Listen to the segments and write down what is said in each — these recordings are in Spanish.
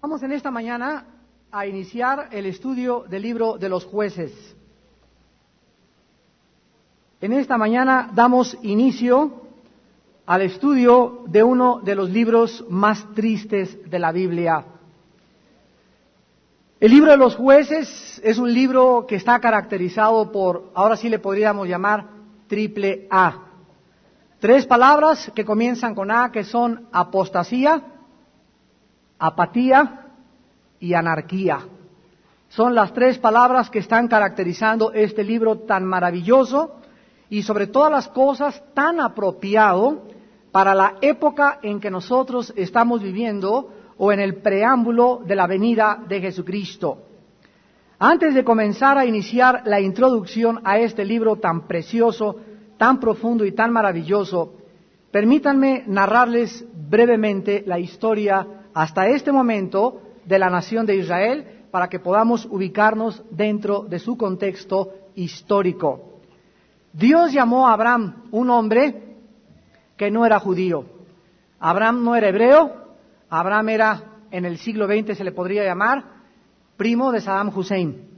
Vamos en esta mañana a iniciar el estudio del libro de los Jueces. En esta mañana damos inicio al estudio de uno de los libros más tristes de la Biblia. El libro de los Jueces es un libro que está caracterizado por, ahora sí le podríamos llamar, triple A. Tres palabras que comienzan con A, que son apostasía, apatía y anarquía. Son las tres palabras que están caracterizando este libro tan maravilloso y sobre todas las cosas tan apropiado para la época en que nosotros estamos viviendo o en el preámbulo de la venida de Jesucristo. Antes de comenzar a iniciar la introducción a este libro tan precioso, tan profundo y tan maravilloso, permítanme narrarles brevemente la historia hasta este momento de la nación de Israel para que podamos ubicarnos dentro de su contexto histórico. Dios llamó a Abraham, un hombre que no era judío. Abraham no era hebreo, Abraham era, en el siglo XX se le podría llamar, primo de Saddam Hussein.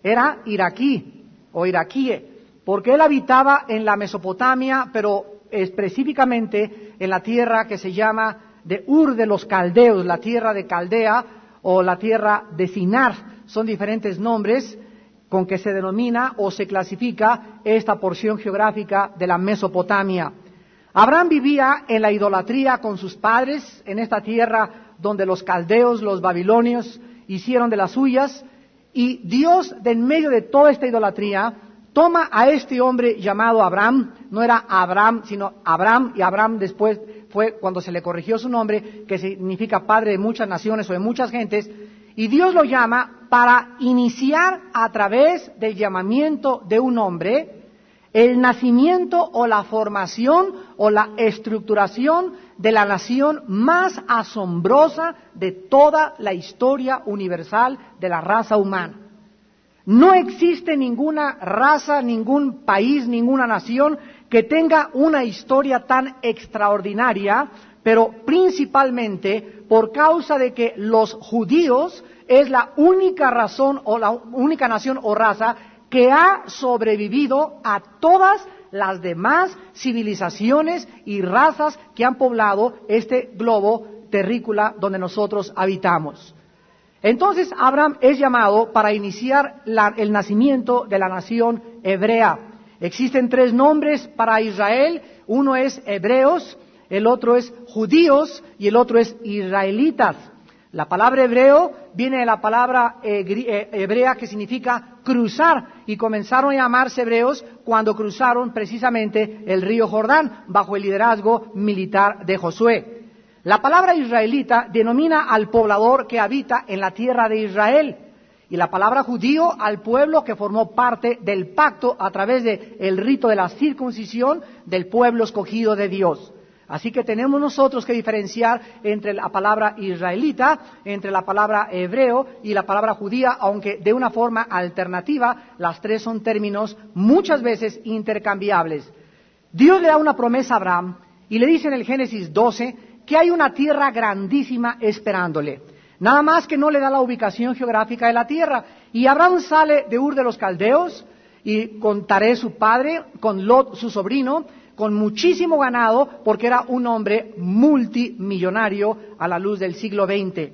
Era iraquí o iraquíe, porque él habitaba en la Mesopotamia, pero específicamente en la tierra que se llama de Ur de los Caldeos, la tierra de Caldea o la tierra de Sinar. Son diferentes nombres con que se denomina o se clasifica esta porción geográfica de la Mesopotamia. Abraham vivía en la idolatría con sus padres en esta tierra donde los caldeos, los babilonios hicieron de las suyas, y Dios, de en medio de toda esta idolatría, toma a este hombre llamado Abraham. No era Abraham, sino Abraham, y Abraham después fue cuando se le corrigió su nombre, que significa padre de muchas naciones o de muchas gentes, y Dios lo llama para iniciar a través del llamamiento de un hombre el nacimiento o la formación o la estructuración de la nación más asombrosa de toda la historia universal de la raza humana. No existe ninguna raza, ningún país, ninguna nación que tenga una historia tan extraordinaria, pero principalmente por causa de que los judíos es la única razón o la única nación o raza que ha sobrevivido a todas las demás civilizaciones y razas que han poblado este globo terrícola donde nosotros habitamos. Entonces Abraham es llamado para iniciar el nacimiento de la nación hebrea. Existen tres nombres para Israel: uno es hebreos, el otro es judíos y el otro es israelitas. La palabra hebreo viene de la palabra hebrea que significa cruzar, y comenzaron a llamarse hebreos cuando cruzaron precisamente el río Jordán bajo el liderazgo militar de Josué. La palabra israelita denomina al poblador que habita en la tierra de Israel, y la palabra judío al pueblo que formó parte del pacto a través del rito de la circuncisión del pueblo escogido de Dios. Así que tenemos nosotros que diferenciar entre la palabra israelita, entre la palabra hebreo y la palabra judía, aunque de una forma alternativa, las tres son términos muchas veces intercambiables. Dios le da una promesa a Abraham y le dice en el Génesis 12 que hay una tierra grandísima esperándole. Nada más que no le da la ubicación geográfica de la tierra. Y Abraham sale de Ur de los Caldeos y con Taré su padre, con Lot su sobrino, con muchísimo ganado, porque era un hombre multimillonario a la luz del siglo XX.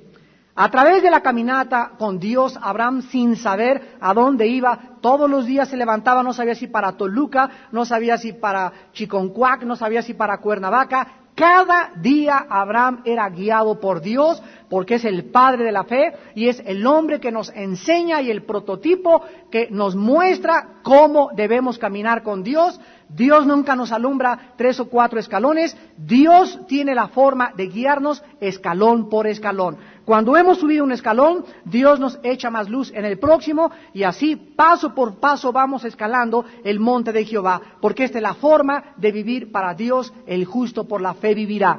A través de la caminata con Dios, Abraham, sin saber a dónde iba, todos los días se levantaba, no sabía si para Toluca, no sabía si para Chiconcuac, no sabía si para Cuernavaca. Cada día Abraham era guiado por Dios, porque es el padre de la fe y es el hombre que nos enseña y el prototipo que nos muestra cómo debemos caminar con Dios. Dios nunca nos alumbra 3 o 4 escalones. Dios tiene la forma de guiarnos escalón por escalón. Cuando hemos subido un escalón, Dios nos echa más luz en el próximo, y así paso por paso vamos escalando el monte de Jehová, porque esta es la forma de vivir para Dios. El justo por la fe vivirá.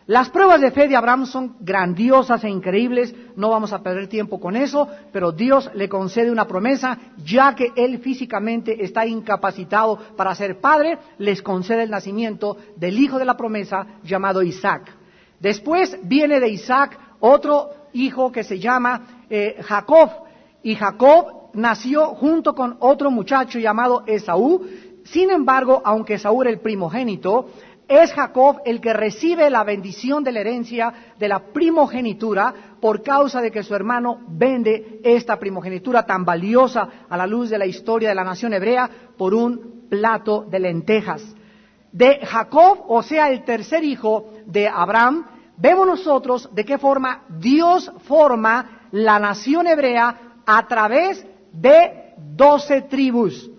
Las pruebas de fe de Abraham son grandiosas e increíbles, no vamos a perder tiempo con eso, pero Dios le concede una promesa, ya que él físicamente está incapacitado para ser padre, les concede el nacimiento del hijo de la promesa llamado Isaac. Después viene de Isaac otro hijo que se llama Jacob. Y Jacob nació junto con otro muchacho llamado Esaú. Sin embargo, aunque Esaú era el primogénito, es Jacob el que recibe la bendición de la herencia de la primogenitura por causa de que su hermano vende esta primogenitura tan valiosa a la luz de la historia de la nación hebrea por un plato de lentejas. De Jacob, o sea, el tercer hijo de Abraham, vemos nosotros de qué forma Dios forma la nación hebrea a través de 12 tribus.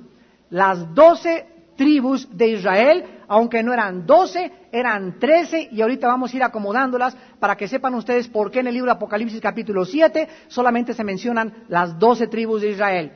Las 12 tribus de Israel, aunque no eran 12, eran 13, y ahorita vamos a ir acomodándolas para que sepan ustedes por qué en el libro de Apocalipsis capítulo 7 solamente se mencionan las 12 tribus de Israel.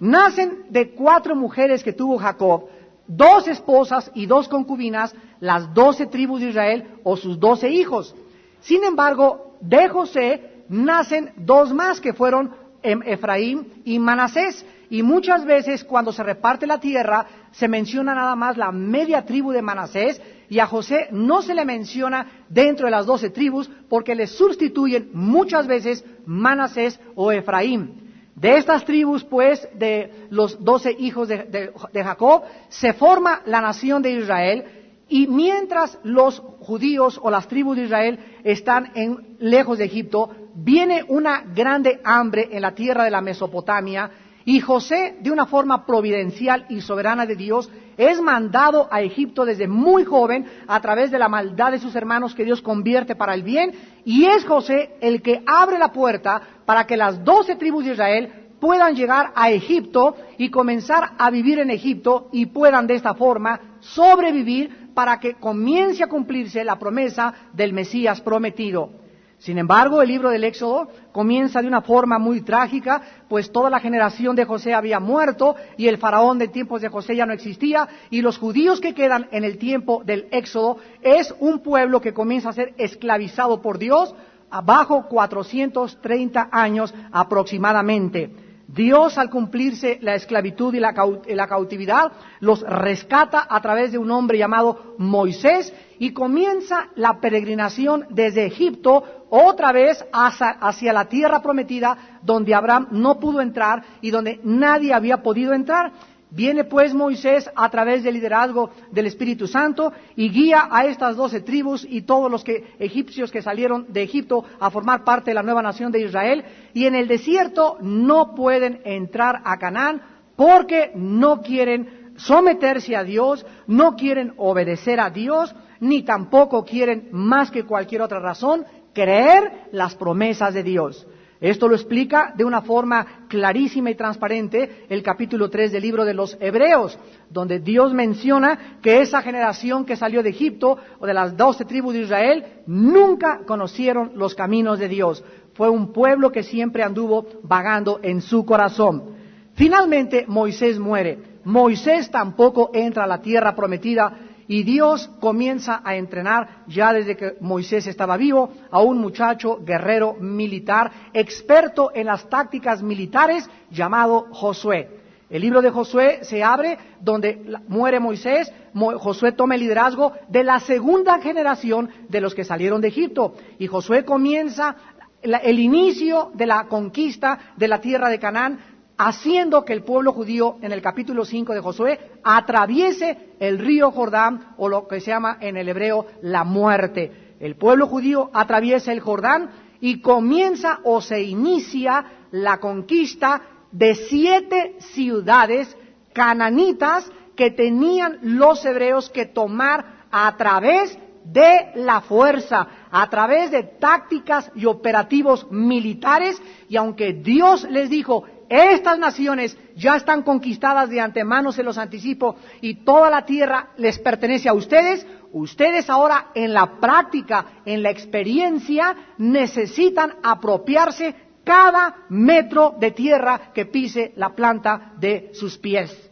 Nacen de 4 mujeres que tuvo Jacob, 2 esposas y 2 concubinas, las 12 tribus de Israel o sus 12 hijos. Sin embargo, de José nacen 2 más que fueron Efraín y Manasés. Y muchas veces cuando se reparte la tierra se menciona nada más la media tribu de Manasés y a José no se le menciona dentro de las 12 tribus porque le sustituyen muchas veces Manasés o Efraín. De estas tribus, pues, de los 12 hijos de Jacob, se forma la nación de Israel. Y mientras los judíos o las tribus de Israel están lejos de Egipto, viene una grande hambre en la tierra de la Mesopotamia, y José, de una forma providencial y soberana de Dios, es mandado a Egipto desde muy joven a través de la maldad de sus hermanos que Dios convierte para el bien, y es José el que abre la puerta para que las 12 tribus de Israel puedan llegar a Egipto y comenzar a vivir en Egipto y puedan de esta forma sobrevivir para que comience a cumplirse la promesa del Mesías prometido. Sin embargo, el libro del Éxodo comienza de una forma muy trágica, pues toda la generación de José había muerto y el faraón de tiempos de José ya no existía, y los judíos que quedan en el tiempo del Éxodo es un pueblo que comienza a ser esclavizado por Dios bajo 430 años aproximadamente. Dios, al cumplirse la esclavitud y la cautividad, los rescata a través de un hombre llamado Moisés y comienza la peregrinación desde Egipto otra vez hacia la tierra prometida donde Abraham no pudo entrar y donde nadie había podido entrar. Viene pues Moisés a través del liderazgo del Espíritu Santo y guía a estas 12 tribus y todos los egipcios que salieron de Egipto a formar parte de la nueva nación de Israel, y en el desierto no pueden entrar a Canaán porque no quieren someterse a Dios, no quieren obedecer a Dios, ni tampoco quieren, más que cualquier otra razón, creer las promesas de Dios. Esto lo explica de una forma clarísima y transparente el capítulo 3 del libro de los Hebreos, donde Dios menciona que esa generación que salió de Egipto, o de las 12 tribus de Israel, nunca conocieron los caminos de Dios. Fue un pueblo que siempre anduvo vagando en su corazón. Finalmente Moisés muere. Moisés tampoco entra a la tierra prometida, y Dios comienza a entrenar, ya desde que Moisés estaba vivo, a un muchacho guerrero militar, experto en las tácticas militares, llamado Josué. El libro de Josué se abre donde muere Moisés. Josué toma el liderazgo de la segunda generación de los que salieron de Egipto. Y Josué comienza el inicio de la conquista de la tierra de Canaán, haciendo que el pueblo judío, en el capítulo 5 de Josué, atraviese el río Jordán, o lo que se llama en el hebreo la muerte. El pueblo judío atraviesa el Jordán y comienza o se inicia la conquista de 7 ciudades cananitas que tenían los hebreos que tomar a través de la fuerza, a través de tácticas y operativos militares. Y aunque Dios les dijo: estas naciones ya están conquistadas de antemano, se los anticipo, y toda la tierra les pertenece a ustedes, ustedes ahora en la práctica, en la experiencia, necesitan apropiarse cada metro de tierra que pise la planta de sus pies.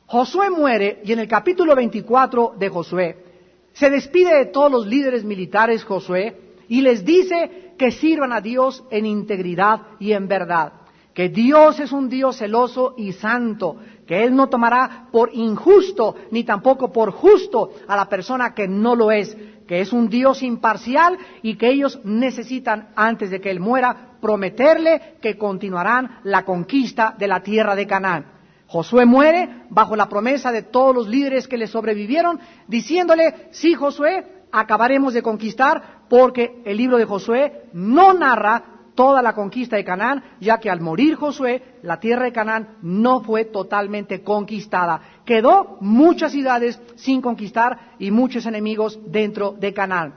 Josué muere, y en el capítulo 24 de Josué se despide de todos los líderes militares Josué y les dice que sirvan a Dios en integridad y en verdad, que Dios es un Dios celoso y santo, que Él no tomará por injusto ni tampoco por justo a la persona que no lo es, que es un Dios imparcial y que ellos necesitan, antes de que Él muera, prometerle que continuarán la conquista de la tierra de Canaán. Josué muere bajo la promesa de todos los líderes que le sobrevivieron, diciéndole: sí, Josué, acabaremos de conquistar, porque el libro de Josué no narra toda la conquista de Canaán, ya que al morir Josué, la tierra de Canaán no fue totalmente conquistada. Quedó muchas ciudades sin conquistar y muchos enemigos dentro de Canaán.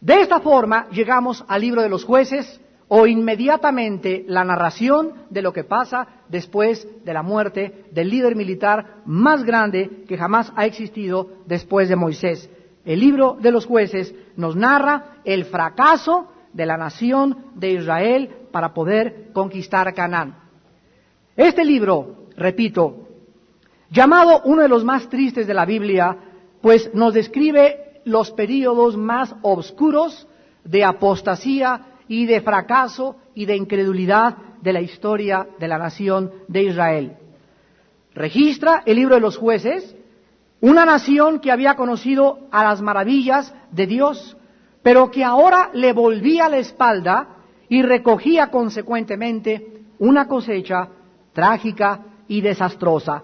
De esta forma llegamos al libro de los Jueces, o inmediatamente la narración de lo que pasa después de la muerte del líder militar más grande que jamás ha existido después de Moisés. El libro de los Jueces nos narra el fracaso de la nación de Israel para poder conquistar Canaán. Este libro, repito, llamado uno de los más tristes de la Biblia, pues nos describe los períodos más oscuros de apostasía y de fracaso y de incredulidad de la historia de la nación de Israel. Registra el libro de los Jueces una nación que había conocido a las maravillas de Dios, pero que ahora le volvía la espalda y recogía consecuentemente una cosecha trágica y desastrosa.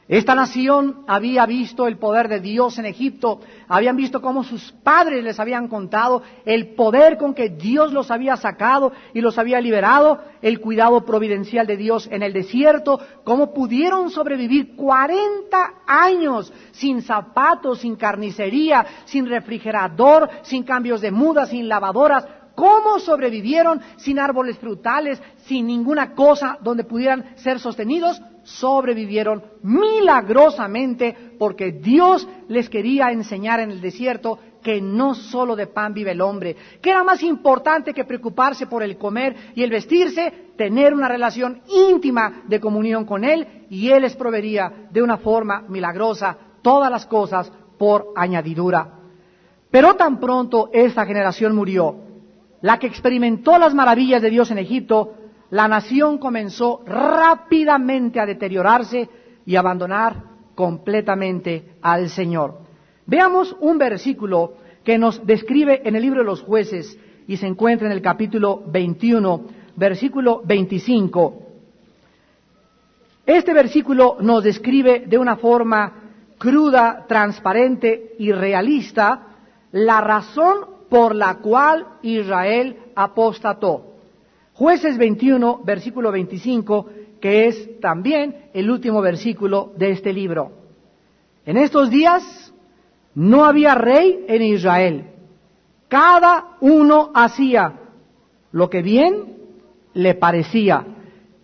Esta nación había visto el poder de Dios en Egipto, habían visto cómo sus padres les habían contado el poder con que Dios los había sacado y los había liberado, el cuidado providencial de Dios en el desierto, cómo pudieron sobrevivir 40 años sin zapatos, sin carnicería, sin refrigerador, sin cambios de mudas, sin lavadoras. ¿Cómo sobrevivieron sin árboles frutales, sin ninguna cosa donde pudieran ser sostenidos? Sobrevivieron milagrosamente porque Dios les quería enseñar en el desierto que no solo de pan vive el hombre, que era más importante que preocuparse por el comer y el vestirse, tener una relación íntima de comunión con Él, y Él les proveería de una forma milagrosa todas las cosas por añadidura. Pero tan pronto esta generación murió, la que experimentó las maravillas de Dios en Egipto, la nación comenzó rápidamente a deteriorarse y a abandonar completamente al Señor. Veamos un versículo que nos describe en el libro de los Jueces y se encuentra en el capítulo 21, versículo 25. Este versículo nos describe de una forma cruda, transparente y realista la razón por la cual Israel apostató. Jueces 21, versículo 25, que es también el último versículo de este libro. En estos días no había rey en Israel. Cada uno hacía lo que bien le parecía.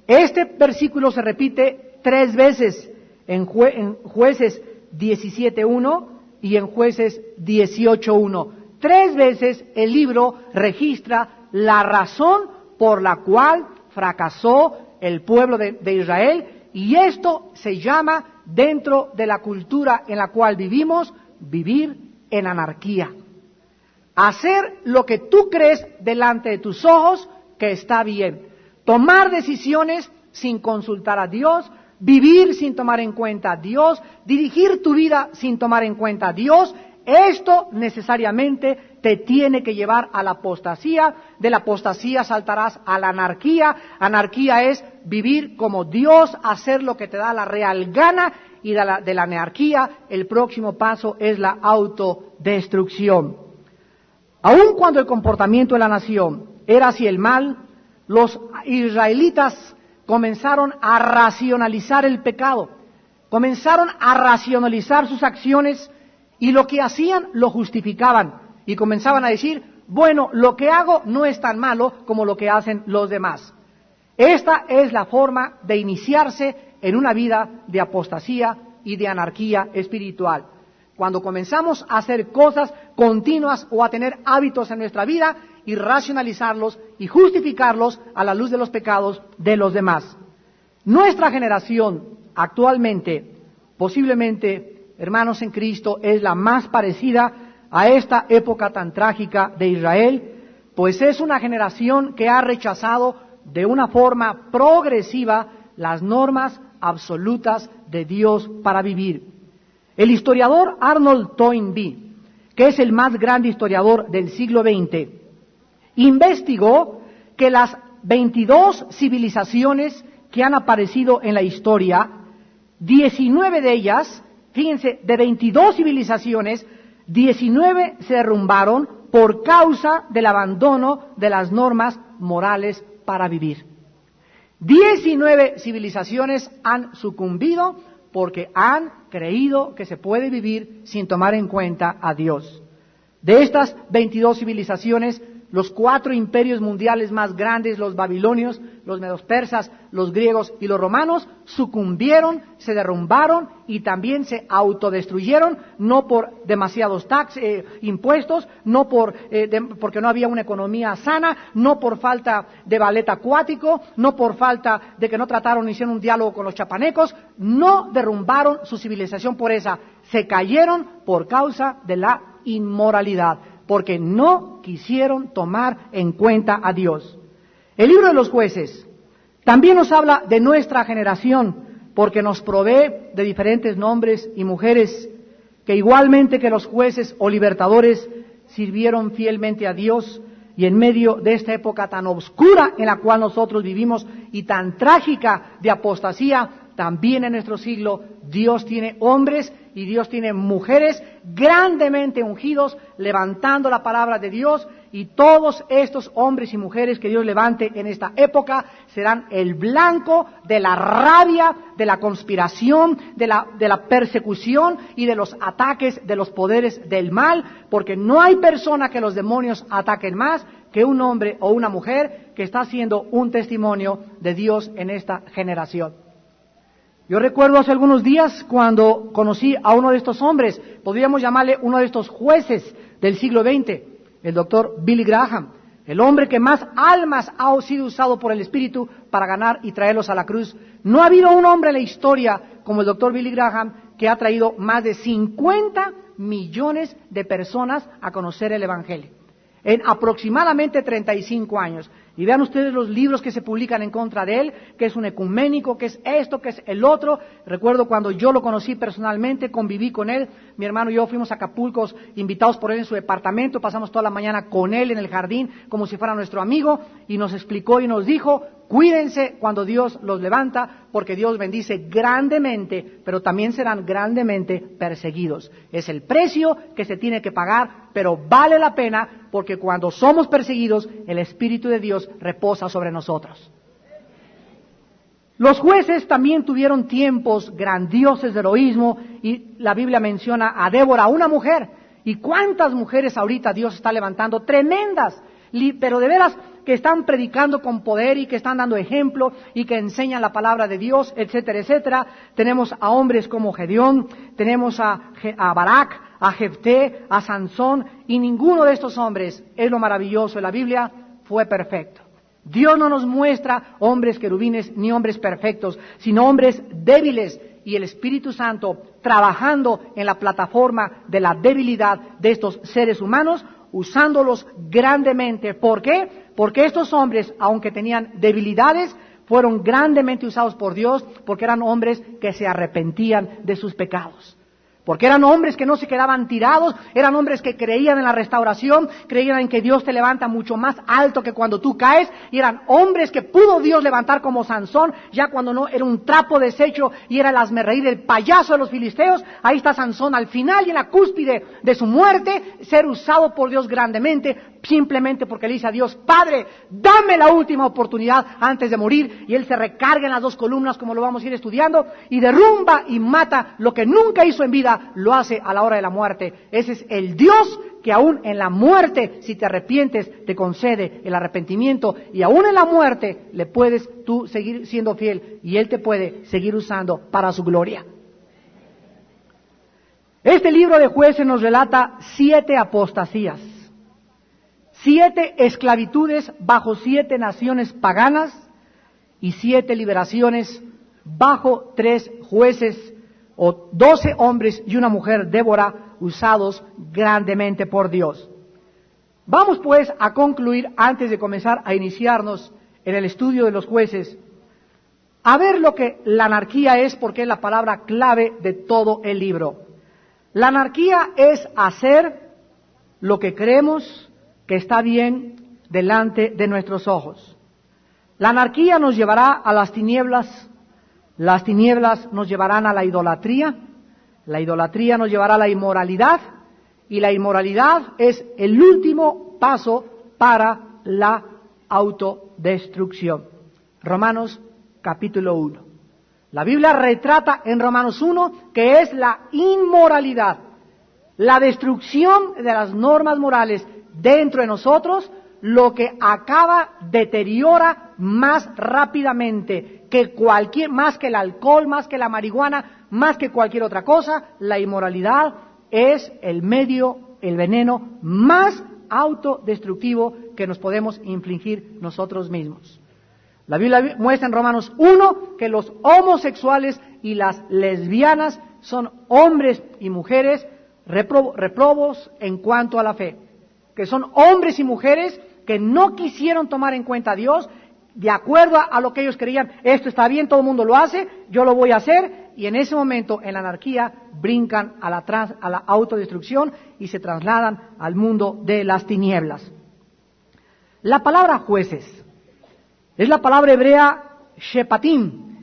Este versículo se repite 3 veces en Jueces 17.1 y en Jueces 18.1. 3 veces el libro registra la razón por la cual fracasó el pueblo de Israel, y esto se llama, dentro de la cultura en la cual vivimos, vivir en anarquía. Hacer lo que tú crees delante de tus ojos que está bien. Tomar decisiones sin consultar a Dios, vivir sin tomar en cuenta a Dios, dirigir tu vida sin tomar en cuenta a Dios. Esto necesariamente te tiene que llevar a la apostasía. De la apostasía saltarás a la anarquía. Anarquía es vivir como Dios, hacer lo que te da la real gana, y de la anarquía el próximo paso es la autodestrucción. Aun cuando el comportamiento de la nación era hacia el mal, los israelitas comenzaron a racionalizar el pecado, comenzaron a racionalizar sus acciones, y lo que hacían lo justificaban y comenzaban a decir: bueno, lo que hago no es tan malo como lo que hacen los demás. Esta es la forma de iniciarse en una vida de apostasía y de anarquía espiritual. Cuando comenzamos a hacer cosas continuas o a tener hábitos en nuestra vida y racionalizarlos y justificarlos a la luz de los pecados de los demás. Nuestra generación actualmente, posiblemente, hermanos en Cristo, es la más parecida a esta época tan trágica de Israel, pues es una generación que ha rechazado de una forma progresiva las normas absolutas de Dios para vivir. El historiador Arnold Toynbee, que es el más grande historiador del siglo XX, investigó que las 22 civilizaciones que han aparecido en la historia, 19 de ellas, fíjense, de 22 civilizaciones, 19 se derrumbaron por causa del abandono de las normas morales para vivir. 19 civilizaciones han sucumbido porque han creído que se puede vivir sin tomar en cuenta a Dios. De estas 22 civilizaciones, los 4 imperios mundiales más grandes, los babilonios, los medos persas, los griegos y los romanos, sucumbieron, se derrumbaron y también se autodestruyeron, no por demasiados impuestos, no porque no había una economía sana, no por falta de ballet acuático, no por falta de que no trataron ni hicieron un diálogo con los chapanecos, no derrumbaron su civilización por esa, se cayeron por causa de la inmoralidad, porque no quisieron tomar en cuenta a Dios. El libro de los Jueces también nos habla de nuestra generación, porque nos provee de diferentes nombres y mujeres que igualmente que los jueces o libertadores sirvieron fielmente a Dios, y en medio de esta época tan oscura en la cual nosotros vivimos y tan trágica de apostasía, también en nuestro siglo Dios tiene hombres y Dios tiene mujeres grandemente ungidos, levantando la palabra de Dios, y todos estos hombres y mujeres que Dios levante en esta época serán el blanco de la rabia, de la conspiración, de la persecución y de los ataques de los poderes del mal, porque no hay persona que los demonios ataquen más que un hombre o una mujer que está haciendo un testimonio de Dios en esta generación. Yo recuerdo hace algunos días cuando conocí a uno de estos hombres, podríamos llamarle uno de estos jueces del siglo XX, el doctor Billy Graham, el hombre que más almas ha sido usado por el Espíritu para ganar y traerlos a la cruz. No ha habido un hombre en la historia como el doctor Billy Graham que ha traído más de 50 millones de personas a conocer el Evangelio en aproximadamente 35 años. Y vean ustedes los libros que se publican en contra de él, que es un ecuménico, que es esto, que es el otro. Recuerdo cuando yo lo conocí personalmente, conviví con él, mi hermano y yo fuimos a Acapulco, invitados por él en su departamento, pasamos toda la mañana con él en el jardín, como si fuera nuestro amigo, y nos explicó y nos dijo: cuídense cuando Dios los levanta, porque Dios bendice grandemente, pero también serán grandemente perseguidos. Es el precio que se tiene que pagar, pero vale la pena, porque cuando somos perseguidos, el Espíritu de Dios reposa sobre nosotros. Los jueces también tuvieron tiempos grandiosos de heroísmo, y la Biblia menciona a Débora, una mujer. ¿Y cuántas mujeres ahorita Dios está levantando? Tremendas, pero de veras que están predicando con poder y que están dando ejemplo y que enseñan la palabra de Dios, etcétera, etcétera. Tenemos a hombres como Gedeón, tenemos a Barak, a Jefté, a Sansón, y ninguno de estos hombres, es lo maravilloso de la Biblia, fue perfecto. Dios no nos muestra hombres querubines ni hombres perfectos, sino hombres débiles, y el Espíritu Santo trabajando en la plataforma de la debilidad de estos seres humanos, usándolos grandemente. ¿Por qué? Porque estos hombres, aunque tenían debilidades, fueron grandemente usados por Dios, porque eran hombres que se arrepentían de sus pecados. Porque eran hombres que no se quedaban tirados, eran hombres que creían en la restauración, creían en que Dios te levanta mucho más alto que cuando tú caes, y eran hombres que pudo Dios levantar como Sansón, ya cuando no era un trapo deshecho y era el hazmerreír, el payaso de los filisteos. Ahí está Sansón al final y en la cúspide de su muerte, ser usado por Dios grandemente, simplemente porque le dice a Dios: Padre, dame la última oportunidad antes de morir, y él se recarga en las 2 columnas, como lo vamos a ir estudiando, y derrumba y mata lo que nunca hizo en vida, lo hace a la hora de la muerte. Ese es el Dios que aún en la muerte, si te arrepientes, te concede el arrepentimiento, y aún en la muerte le puedes tú seguir siendo fiel, y él te puede seguir usando para su gloria. Este libro de Jueces nos relata 7 apostasías, 7 esclavitudes bajo 7 naciones paganas, y 7 liberaciones bajo 3 jueces, o 12 hombres y una mujer, Débora, usados grandemente por Dios. Vamos pues a concluir, antes de comenzar a iniciarnos en el estudio de los jueces, a ver lo que la anarquía es, porque es la palabra clave de todo el libro. La anarquía es hacer lo que creemos que está bien delante de nuestros ojos. La anarquía nos llevará a las tinieblas nos llevarán a la idolatría nos llevará a la inmoralidad, y la inmoralidad es el último paso para la autodestrucción. Romanos capítulo 1. La Biblia retrata en Romanos 1 que es la inmoralidad, la destrucción de las normas morales dentro de nosotros, lo que deteriora más rápidamente que más que el alcohol, más que la marihuana, más que cualquier otra cosa. La inmoralidad es el veneno más autodestructivo que nos podemos infligir nosotros mismos. La Biblia muestra en Romanos 1 que los homosexuales y las lesbianas son hombres y mujeres reprobos en cuanto a la fe, que son hombres y mujeres que no quisieron tomar en cuenta a Dios de acuerdo a lo que ellos creían. Esto está bien, todo el mundo lo hace, yo lo voy a hacer, y en ese momento en la anarquía brincan a la autodestrucción y se trasladan al mundo de las tinieblas. La palabra jueces es la palabra hebrea shepatim,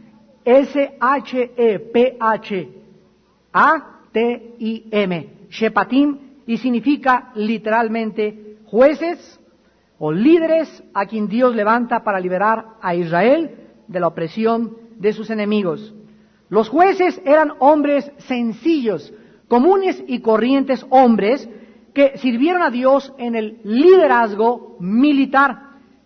S-H-E-P-H-A-T-I-M, shepatim, y significa literalmente jueces o líderes a quien Dios levanta para liberar a Israel de la opresión de sus enemigos. Los jueces eran hombres sencillos, comunes y corrientes hombres que sirvieron a Dios en el liderazgo militar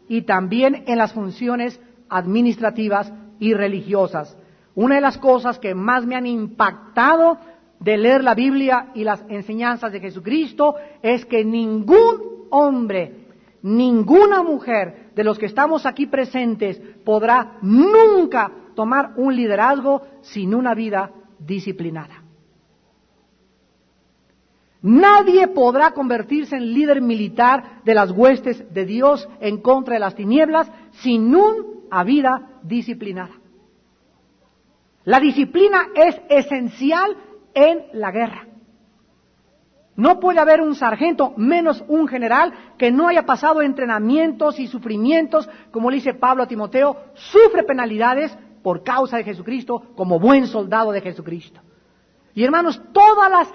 y también en las funciones administrativas y religiosas. Una de las cosas que más me han impactado de leer la Biblia y las enseñanzas de Jesucristo es que ningún hombre, ninguna mujer de los que estamos aquí presentes podrá nunca tomar un liderazgo sin una vida disciplinada. Nadie podrá convertirse en líder militar de las huestes de Dios en contra de las tinieblas sin una vida disciplinada. La disciplina es esencial en la guerra. No puede haber un sargento, menos un general, que no haya pasado entrenamientos y sufrimientos, como le dice Pablo a Timoteo, sufre penalidades por causa de Jesucristo, como buen soldado de Jesucristo. Y hermanos, todas las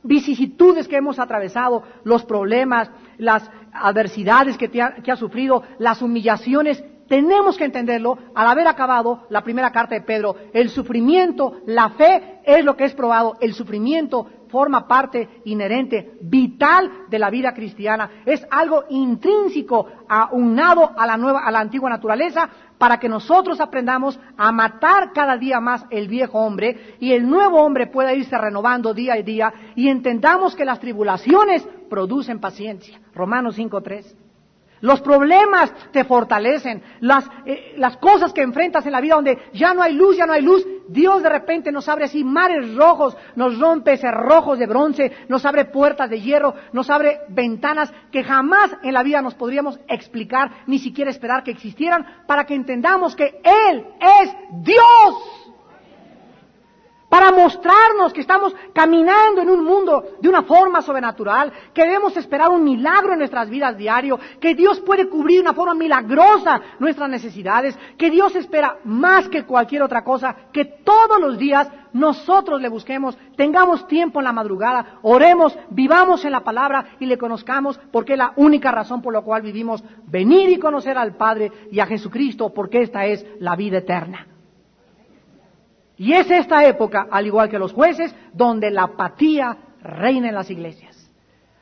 vicisitudes que hemos atravesado, los problemas, las adversidades que ha sufrido, las humillaciones, tenemos que entenderlo al haber acabado la primera carta de Pedro. El sufrimiento, la fe es lo que es probado. El sufrimiento forma parte inherente, vital de la vida cristiana. Es algo intrínseco, aunado a la antigua naturaleza, para que nosotros aprendamos a matar cada día más el viejo hombre y el nuevo hombre pueda irse renovando día a día, y entendamos que las tribulaciones producen paciencia. Romanos 5:3. Los problemas te fortalecen, las cosas que enfrentas en la vida donde ya no hay luz, Dios de repente nos abre así mares rojos, nos rompe cerrojos de bronce, nos abre puertas de hierro, nos abre ventanas que jamás en la vida nos podríamos explicar, ni siquiera esperar que existieran, para que entendamos que Él es Dios. Para mostrarnos que estamos caminando en un mundo de una forma sobrenatural, que debemos esperar un milagro en nuestras vidas diario, que Dios puede cubrir de una forma milagrosa nuestras necesidades, que Dios espera más que cualquier otra cosa, que todos los días nosotros le busquemos, tengamos tiempo en la madrugada, oremos, vivamos en la palabra y le conozcamos, porque es la única razón por la cual vivimos, venir y conocer al Padre y a Jesucristo, porque esta es la vida eterna. Y es esta época, al igual que los jueces, donde la apatía reina en las iglesias.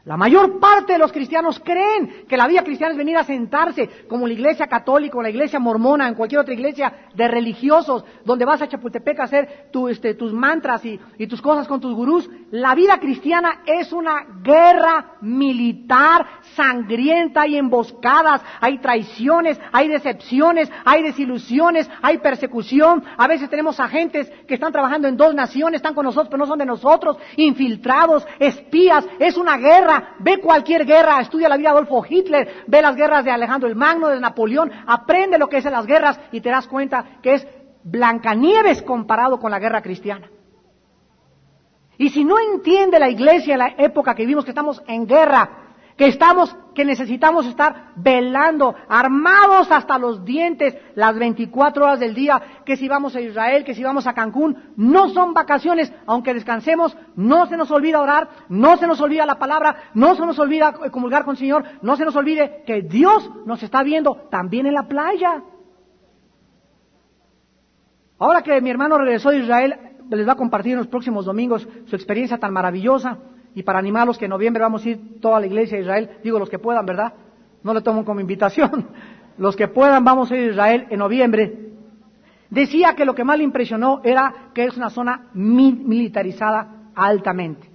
La mayor parte de los cristianos creen que la vida cristiana es venir a sentarse, como la iglesia católica o la iglesia mormona, en cualquier otra iglesia de religiosos, donde vas a Chapultepec a hacer tus mantras y tus cosas con tus gurús. La vida cristiana es una guerra militar sangrienta, hay emboscadas, hay traiciones, hay decepciones, hay desilusiones, hay persecución. A veces tenemos agentes que están trabajando en 2 naciones, están con nosotros, pero no son de nosotros, infiltrados, espías. Es una guerra. Ve cualquier guerra, estudia la vida de Adolfo Hitler, ve las guerras de Alejandro el Magno, de Napoleón, aprende lo que es en las guerras y te das cuenta que es Blancanieves comparado con la guerra cristiana. Y si no entiende la iglesia en la época que vivimos que estamos en guerra, que necesitamos estar velando, armados hasta los dientes las 24 horas del día, que si vamos a Israel, que si vamos a Cancún, no son vacaciones, aunque descansemos, no se nos olvida orar, no se nos olvida la palabra, no se nos olvida comulgar con el Señor, no se nos olvide que Dios nos está viendo también en la playa. Ahora que mi hermano regresó de Israel, les va a compartir en los próximos domingos su experiencia tan maravillosa. Y para animarlos que en noviembre vamos a ir toda la iglesia de Israel, digo los que puedan, ¿verdad? No le tomo como invitación. Los que puedan vamos a ir a Israel en noviembre. Decía que lo que más le impresionó era que es una zona militarizada altamente.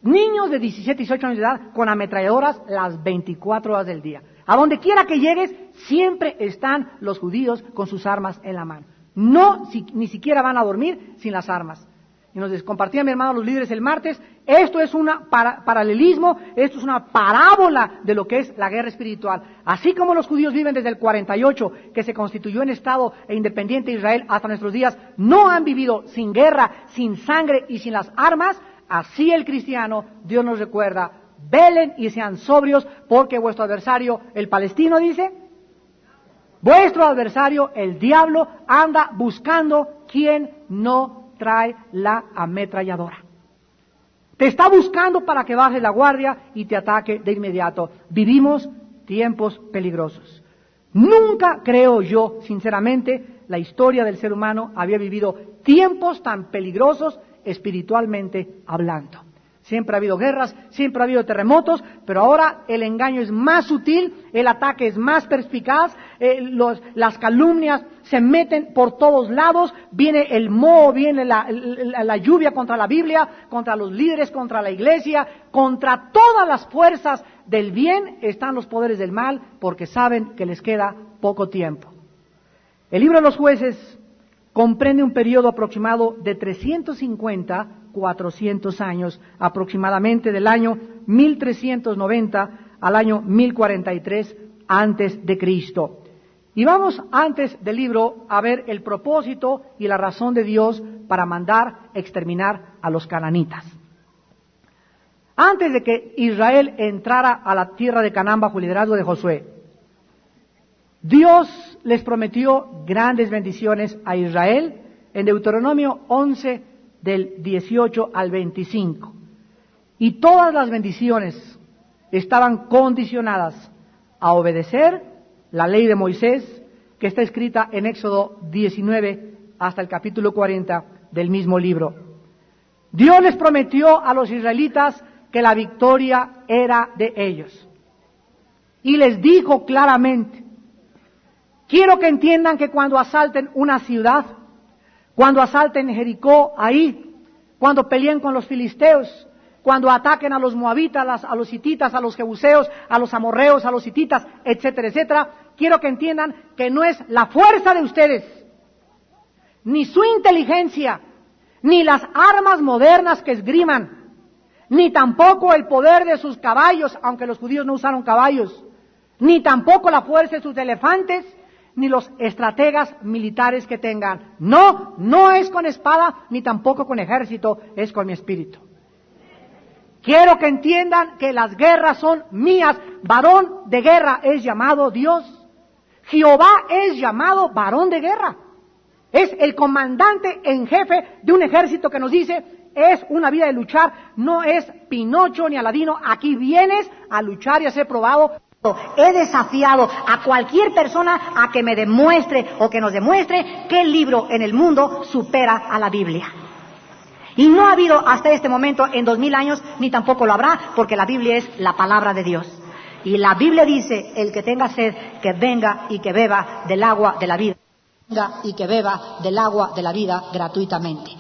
Niños de 17, 18 años de edad con ametralladoras las 24 horas del día. A donde quiera que llegues, siempre están los judíos con sus armas en la mano. Ni siquiera van a dormir sin las armas. Y nos compartían mi hermano los líderes el martes, esto es un paralelismo, esto es una parábola de lo que es la guerra espiritual. Así como los judíos viven desde el 48, que se constituyó en Estado e independiente Israel hasta nuestros días, no han vivido sin guerra, sin sangre y sin las armas, así el cristiano, Dios nos recuerda, velen y sean sobrios, porque vuestro adversario, el palestino dice, vuestro adversario, el diablo, anda buscando quien no trae la ametralladora. Te está buscando para que bajes la guardia y te ataque de inmediato. Vivimos tiempos peligrosos. Nunca, creo yo, sinceramente, la historia del ser humano había vivido tiempos tan peligrosos espiritualmente hablando. Siempre ha habido guerras, siempre ha habido terremotos, pero ahora el engaño es más sutil, el ataque es más perspicaz, las calumnias se meten por todos lados, viene el moho, viene la lluvia contra la Biblia, contra los líderes, contra la iglesia, contra todas las fuerzas del bien están los poderes del mal, porque saben que les queda poco tiempo. El libro de los Jueces comprende un periodo aproximado de 350-400 años, aproximadamente del año 1390 al año 1043 antes de Cristo. Y vamos antes del libro a ver el propósito y la razón de Dios para mandar exterminar a los cananitas. Antes de que Israel entrara a la tierra de Canaán bajo el liderazgo de Josué, Dios les prometió grandes bendiciones a Israel en Deuteronomio 11 del 18 al 25. Y todas las bendiciones estaban condicionadas a obedecer la ley de Moisés, que está escrita en Éxodo 19 hasta el capítulo 40 del mismo libro. Dios les prometió a los israelitas que la victoria era de ellos. Y les dijo claramente, quiero que entiendan que cuando asalten una ciudad, cuando asalten Jericó ahí, cuando peleen con los filisteos, cuando ataquen a los moabitas, a los hititas, a los jebuseos, a los amorreos, a los hititas, etcétera, etcétera, quiero que entiendan que no es la fuerza de ustedes, ni su inteligencia, ni las armas modernas que esgriman, ni tampoco el poder de sus caballos, aunque los judíos no usaron caballos, ni tampoco la fuerza de sus elefantes, ni los estrategas militares que tengan. No, no es con espada, ni tampoco con ejército, es con mi espíritu. Quiero que entiendan que las guerras son mías. Varón de guerra es llamado Dios. Jehová es llamado varón de guerra. Es el comandante en jefe de un ejército que nos dice, es una vida de luchar, no es Pinocho ni Aladino. Aquí vienes a luchar y a ser probado. He desafiado a cualquier persona a que me demuestre o que nos demuestre qué libro en el mundo supera a la Biblia. Y no ha habido hasta este momento en 2000 años, ni tampoco lo habrá, porque la Biblia es la palabra de Dios. Y la Biblia dice, el que tenga sed, que venga y que beba del agua de la vida. Venga y que beba del agua de la vida gratuitamente.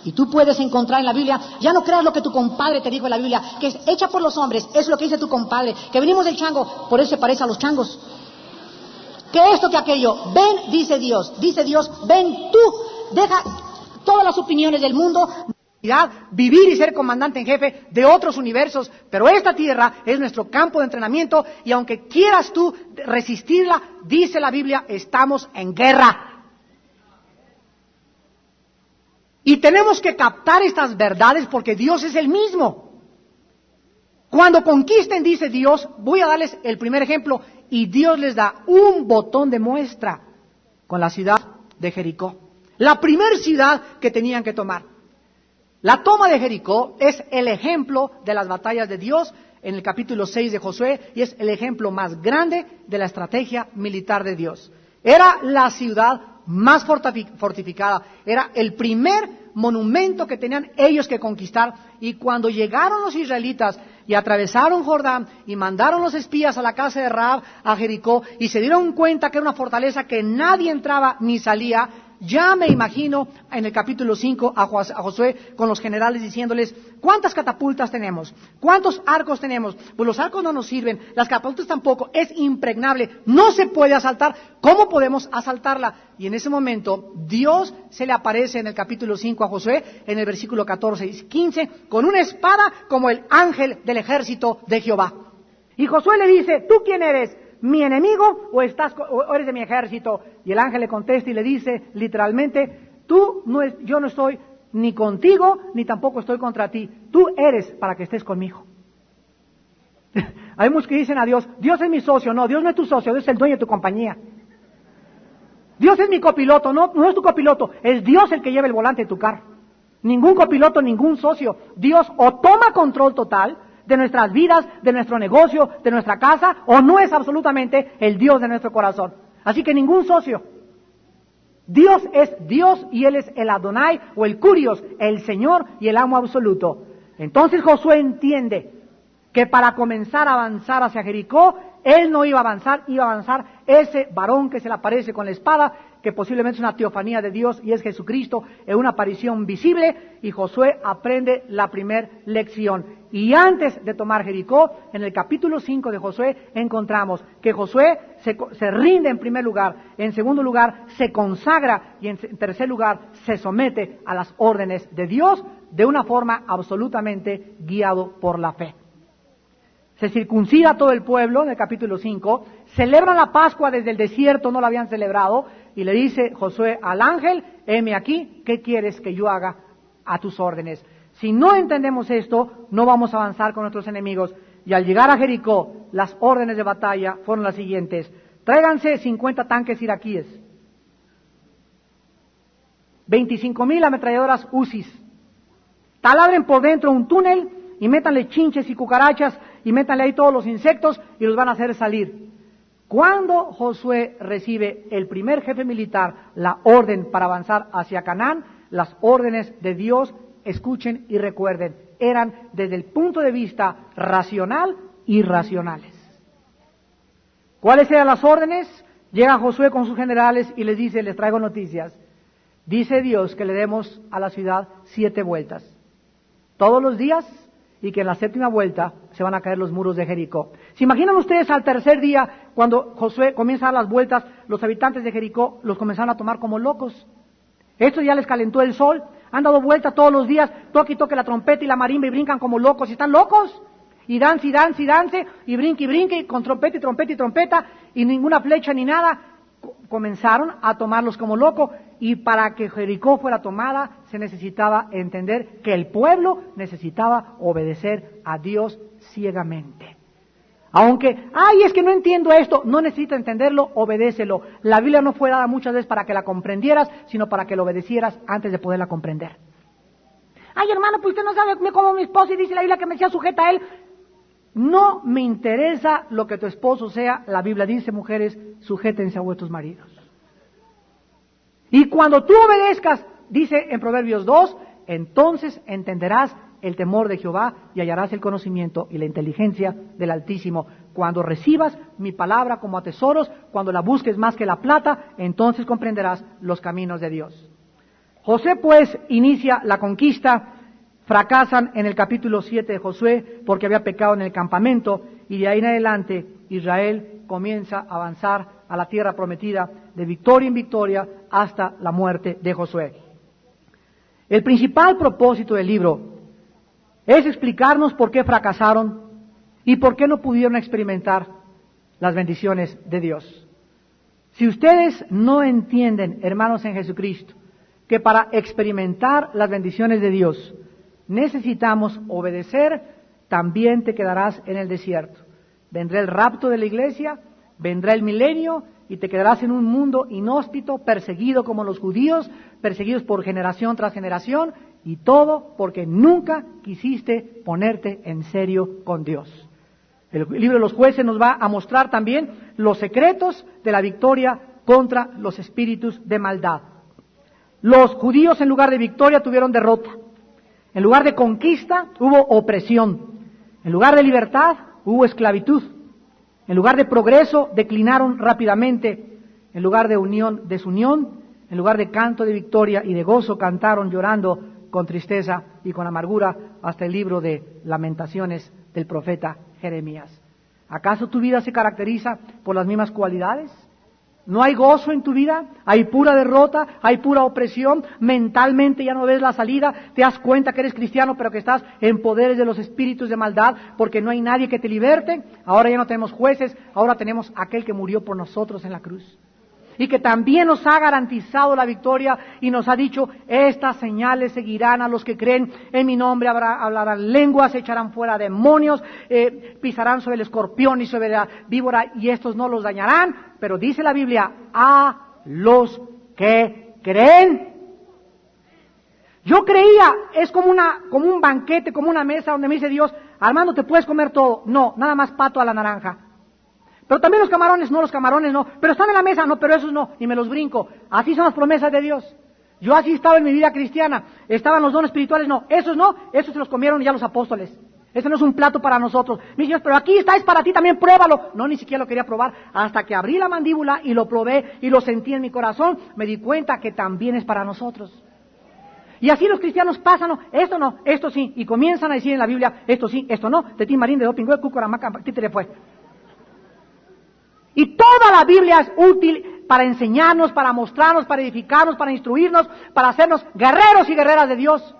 Y tú puedes encontrar en la Biblia, ya no creas lo que tu compadre te dijo en la Biblia, que es hecha por los hombres, es lo que dice tu compadre, que venimos del chango, por eso se parece a los changos. Que esto, que aquello, ven, dice Dios, ven tú, deja todas las opiniones del mundo, vivir y ser comandante en jefe de otros universos, pero esta tierra es nuestro campo de entrenamiento y aunque quieras tú resistirla, dice la Biblia, estamos en guerra. Y tenemos que captar estas verdades porque Dios es el mismo. Cuando conquisten, dice Dios, voy a darles el primer ejemplo, y Dios les da un botón de muestra con la ciudad de Jericó. La primera ciudad que tenían que tomar. La toma de Jericó es el ejemplo de las batallas de Dios en el capítulo 6 de Josué, y es el ejemplo más grande de la estrategia militar de Dios. Era la ciudad más fortificada, era el primer monumento que tenían ellos que conquistar, y cuando llegaron los israelitas y atravesaron Jordán y mandaron los espías a la casa de Rahab a Jericó y se dieron cuenta que era una fortaleza que nadie entraba ni salía, ya me imagino en el capítulo 5 a Josué con los generales diciéndoles, ¿cuántas catapultas tenemos? ¿Cuántos arcos tenemos? Pues los arcos no nos sirven, las catapultas tampoco, es impregnable, no se puede asaltar, ¿cómo podemos asaltarla? Y en ese momento Dios se le aparece en el capítulo 5 a Josué, en el versículo 14 y 15, con una espada como el ángel del ejército de Jehová. Y Josué le dice, ¿tú quién eres? ¿Mi enemigo o eres de mi ejército? Y el ángel le contesta y le dice literalmente, yo no estoy ni contigo ni tampoco estoy contra ti, tú eres para que estés conmigo. Hay muchos que dicen a Dios, Dios es mi socio. No, Dios no es tu socio, Dios es el dueño de tu compañía. Dios es mi copiloto. No, no es tu copiloto, es Dios el que lleva el volante de tu carro. Ningún copiloto, ningún socio. Dios o toma control total de nuestras vidas, de nuestro negocio, de nuestra casa, o no es absolutamente el Dios de nuestro corazón. Así que ningún socio. Dios es Dios y Él es el Adonai o el Curios, el Señor y el amo absoluto. Entonces Josué entiende que para comenzar a avanzar hacia Jericó, él no iba a avanzar ese varón que se le aparece con la espada, que posiblemente es una teofanía de Dios y es Jesucristo, en una aparición visible, y Josué aprende la primera lección. Y antes de tomar Jericó, en el capítulo 5 de Josué, encontramos que Josué se rinde en primer lugar, en segundo lugar se consagra y en tercer lugar se somete a las órdenes de Dios de una forma absolutamente guiado por la fe. Se circuncida todo el pueblo en el capítulo 5, celebran la Pascua desde el desierto, no la habían celebrado, y le dice Josué al ángel, heme aquí, ¿qué quieres que yo haga a tus órdenes? Si no entendemos esto, no vamos a avanzar con nuestros enemigos. Y al llegar a Jericó, las órdenes de batalla fueron las siguientes: tráiganse 50 tanques iraquíes, 25,000 ametralladoras UCIs, taladren por dentro un túnel y métanle chinches y cucarachas y métanle ahí todos los insectos y los van a hacer salir. Cuando Josué recibe el primer jefe militar la orden para avanzar hacia Canaán, las órdenes de Dios, escuchen y recuerden, eran desde el punto de vista racional irracionales. ¿Cuáles eran las órdenes? Llega Josué con sus generales y les dice, les traigo noticias. Dice Dios que le demos a la ciudad 7 vueltas, todos los días, y que en la 7ª vuelta se van a caer los muros de Jericó. ¿Se imaginan ustedes al tercer día, cuando Josué comienza a dar las vueltas, los habitantes de Jericó los comenzaron a tomar como locos? Esto ya les calentó el sol, han dado vueltas todos los días, toque y toque la trompeta y la marimba y brincan como locos, y están locos, y dance, y brinque, y con trompeta y trompeta y trompeta, y ninguna flecha ni nada. Comenzaron a tomarlos como locos, y para que Jericó fuera tomada se necesitaba entender que el pueblo necesitaba obedecer a Dios ciegamente. Aunque, es que no entiendo esto, no necesita entenderlo, obedécelo. La Biblia no fue dada muchas veces para que la comprendieras, sino para que la obedecieras antes de poderla comprender. Hermano, pues usted no sabe cómo mi esposo y dice la Biblia que me sea sujeta a él. No me interesa lo que tu esposo sea, la Biblia dice, mujeres, sujétense a vuestros maridos. Y cuando tú obedezcas, dice en Proverbios 2, entonces entenderás el temor de Jehová y hallarás el conocimiento y la inteligencia del Altísimo. Cuando recibas mi palabra como a tesoros, cuando la busques más que la plata, entonces comprenderás los caminos de Dios. José pues inicia la conquista. Fracasan en el capítulo 7 de Josué porque había pecado en el campamento, y de ahí en adelante Israel comienza a avanzar a la tierra prometida de victoria en victoria hasta la muerte de Josué. El principal propósito del libro es explicarnos por qué fracasaron y por qué no pudieron experimentar las bendiciones de Dios. Si ustedes no entienden, hermanos en Jesucristo, que para experimentar las bendiciones de Dios necesitamos obedecer, también te quedarás en el desierto. Vendrá el rapto de la iglesia, vendrá el milenio y te quedarás en un mundo inhóspito, perseguido como los judíos, perseguidos por generación tras generación, y todo porque nunca quisiste ponerte en serio con Dios. El libro de los Jueces nos va a mostrar también los secretos de la victoria contra los espíritus de maldad. Los judíos en lugar de victoria tuvieron derrota. En lugar de conquista hubo opresión. En lugar de libertad hubo esclavitud. En lugar de progreso declinaron rápidamente. En lugar de unión, desunión. En lugar de canto de victoria y de gozo cantaron llorando con tristeza y con amargura, hasta el libro de Lamentaciones del profeta Jeremías. ¿Acaso tu vida se caracteriza por las mismas cualidades? ¿No hay gozo en tu vida? ¿Hay pura derrota? ¿Hay pura opresión? ¿Mentalmente ya no ves la salida? ¿Te das cuenta que eres cristiano pero que estás en poderes de los espíritus de maldad porque no hay nadie que te liberte? Ahora ya no tenemos jueces, ahora tenemos aquel que murió por nosotros en la cruz. Y que también nos ha garantizado la victoria y nos ha dicho, estas señales seguirán a los que creen, en mi nombre hablarán lenguas, echarán fuera demonios, pisarán sobre el escorpión y sobre la víbora y estos no los dañarán, pero dice la Biblia, a los que creen. Yo creía, es como un banquete, como una mesa donde me dice Dios, Armando, te puedes comer todo. No, nada más pato a la naranja. Pero también los camarones no, pero están en la mesa, no, pero esos no, y me los brinco. Así son las promesas de Dios. Yo así estaba en mi vida cristiana, estaban los dones espirituales, no, esos se los comieron ya los apóstoles. Ese no es un plato para nosotros. Mis hijos, pero aquí está, es para ti también, pruébalo. No, ni siquiera lo quería probar, hasta que abrí la mandíbula y lo probé y lo sentí en mi corazón, me di cuenta que también es para nosotros. Y así los cristianos pasan, no, esto sí, y comienzan a decir en la Biblia, esto sí, esto no, de ti marín, de doping, cucuramaca, títere pues. Y toda la Biblia es útil para enseñarnos, para mostrarnos, para edificarnos, para instruirnos, para hacernos guerreros y guerreras de Dios.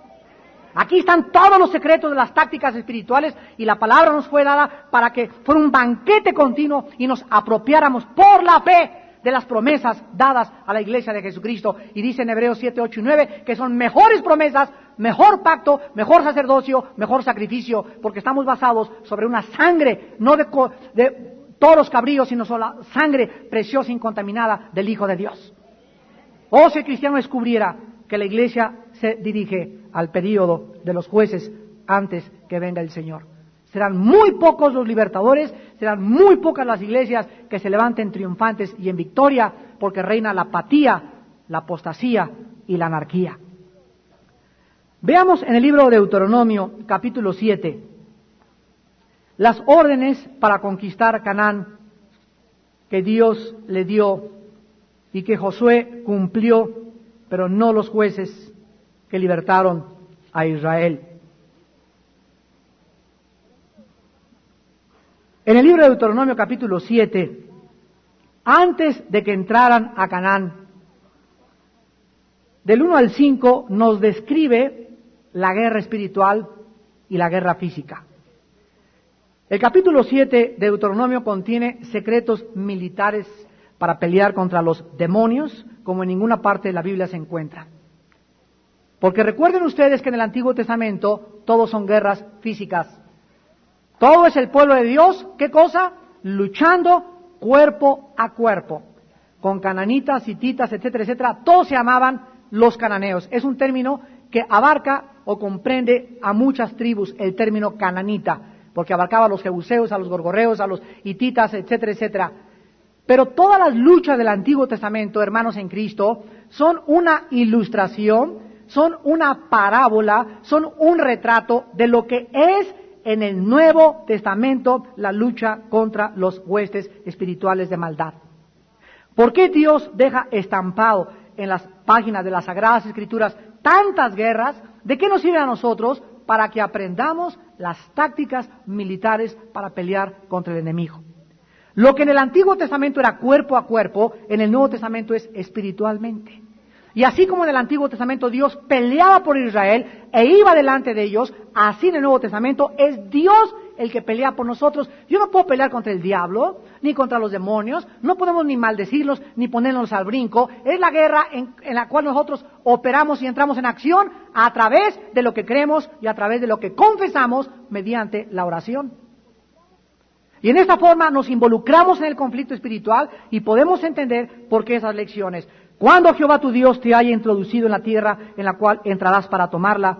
Aquí están todos los secretos de las tácticas espirituales y la palabra nos fue dada para que fuera un banquete continuo y nos apropiáramos por la fe de las promesas dadas a la iglesia de Jesucristo. Y dice en Hebreos 7, 8 y 9 que son mejores promesas, mejor pacto, mejor sacerdocio, mejor sacrificio, porque estamos basados sobre una sangre, no de toros cabríos, sino sobre la sangre preciosa e incontaminada del Hijo de Dios. O si el cristiano descubriera que la iglesia se dirige al período de los jueces antes que venga el Señor. Serán muy pocos los libertadores, serán muy pocas las iglesias que se levanten triunfantes y en victoria, porque reina la apatía, la apostasía y la anarquía. Veamos en el libro de Deuteronomio, capítulo 7, las órdenes para conquistar Canaán que Dios le dio y que Josué cumplió, pero no los jueces que libertaron a Israel. En el libro de Deuteronomio capítulo 7, antes de que entraran a Canaán, del 1 al 5 nos describe la guerra espiritual y la guerra física. El capítulo 7 de Deuteronomio contiene secretos militares para pelear contra los demonios, como en ninguna parte de la Biblia se encuentra. Porque recuerden ustedes que en el Antiguo Testamento todos son guerras físicas. Todo es el pueblo de Dios, ¿qué cosa? Luchando cuerpo a cuerpo, con cananitas, hititas, etcétera, etcétera. Todos se llamaban los cananeos. Es un término que abarca o comprende a muchas tribus, el término cananita, porque abarcaba a los jebuseos, a los gorgorreos, a los hititas, etcétera, etcétera. Pero todas las luchas del Antiguo Testamento, hermanos en Cristo, son una ilustración, son una parábola, son un retrato de lo que es en el Nuevo Testamento la lucha contra los huestes espirituales de maldad. ¿Por qué Dios deja estampado en las páginas de las Sagradas Escrituras tantas guerras? ¿De qué nos sirve a nosotros? Para que aprendamos las tácticas militares para pelear contra el enemigo. Lo que en el Antiguo Testamento era cuerpo a cuerpo, en el Nuevo Testamento es espiritualmente. Y así como en el Antiguo Testamento Dios peleaba por Israel e iba delante de ellos, así en el Nuevo Testamento es Dios el que pelea por nosotros. Yo no puedo pelear contra el diablo, ni contra los demonios, no podemos ni maldecirlos, ni ponernos al brinco. Es la guerra en la cual nosotros operamos y entramos en acción a través de lo que creemos y a través de lo que confesamos mediante la oración. Y en esta forma nos involucramos en el conflicto espiritual y podemos entender por qué esas lecciones. Cuando Jehová tu Dios te haya introducido en la tierra en la cual entrarás para tomarla,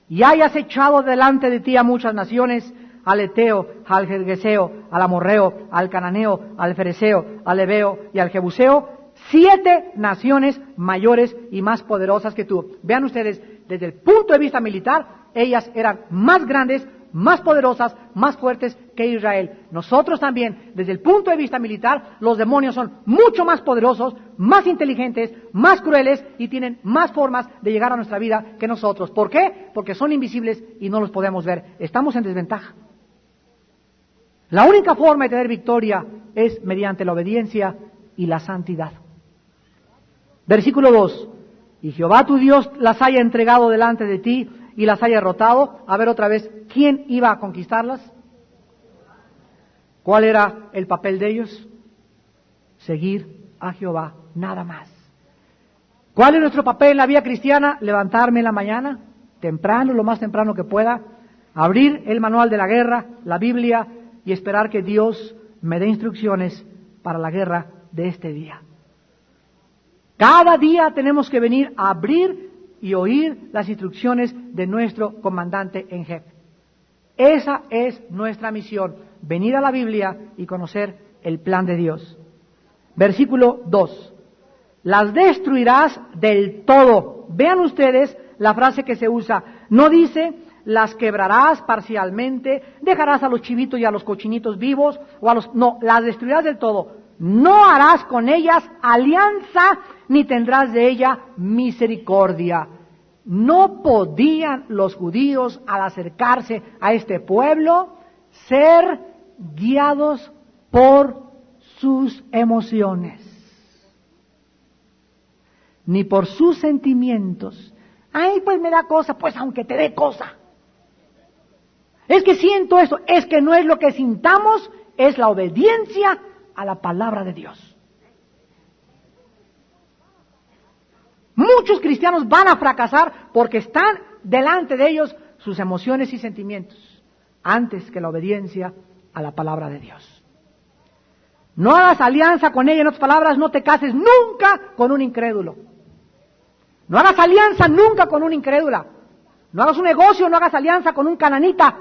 y hayas echado delante de ti a muchas naciones, al Eteo, al Gergeseo, al Amorreo, al Cananeo, al Fereceo, al Ebeo y al Jebuseo, 7 naciones mayores y más poderosas que tú. Vean ustedes, desde el punto de vista militar, ellas eran más grandes, más poderosas, más fuertes que Israel. Nosotros también, desde el punto de vista militar, los demonios son mucho más poderosos, más inteligentes, más crueles y tienen más formas de llegar a nuestra vida que nosotros. ¿Por qué? Porque son invisibles y no los podemos ver. Estamos en desventaja. La única forma de tener victoria es mediante la obediencia y la santidad. Versículo 2. Y Jehová tu Dios las haya entregado delante de ti y las haya derrotado. A ver otra vez, ¿quién iba a conquistarlas? ¿Cuál era el papel de ellos? Seguir a Jehová, nada más. ¿Cuál es nuestro papel en la vida cristiana? Levantarme en la mañana, temprano, lo más temprano que pueda, abrir el manual de la guerra, la Biblia, y esperar que Dios me dé instrucciones para la guerra de este día. Cada día tenemos que venir a abrir y oír las instrucciones de nuestro comandante en jefe. Esa es nuestra misión, venir a la Biblia y conocer el plan de Dios. Versículo 2. Las destruirás del todo. Vean ustedes la frase que se usa. No dice, las quebrarás parcialmente, dejarás a los chivitos y a los cochinitos vivos, no, las destruirás del todo. No harás con ellas alianza, ni tendrás de ella misericordia. No podían los judíos, al acercarse a este pueblo, ser guiados por sus emociones, ni por sus sentimientos. Ay, pues me da cosa, pues aunque te dé cosa. Es que siento esto, es que no es lo que sintamos, es la obediencia a la palabra de Dios. Muchos cristianos van a fracasar porque están delante de ellos sus emociones y sentimientos, antes que la obediencia a la palabra de Dios. No hagas alianza con ella, en otras palabras, no te cases nunca con un incrédulo. No hagas alianza nunca con una incrédula. No hagas un negocio, no hagas alianza con un cananita.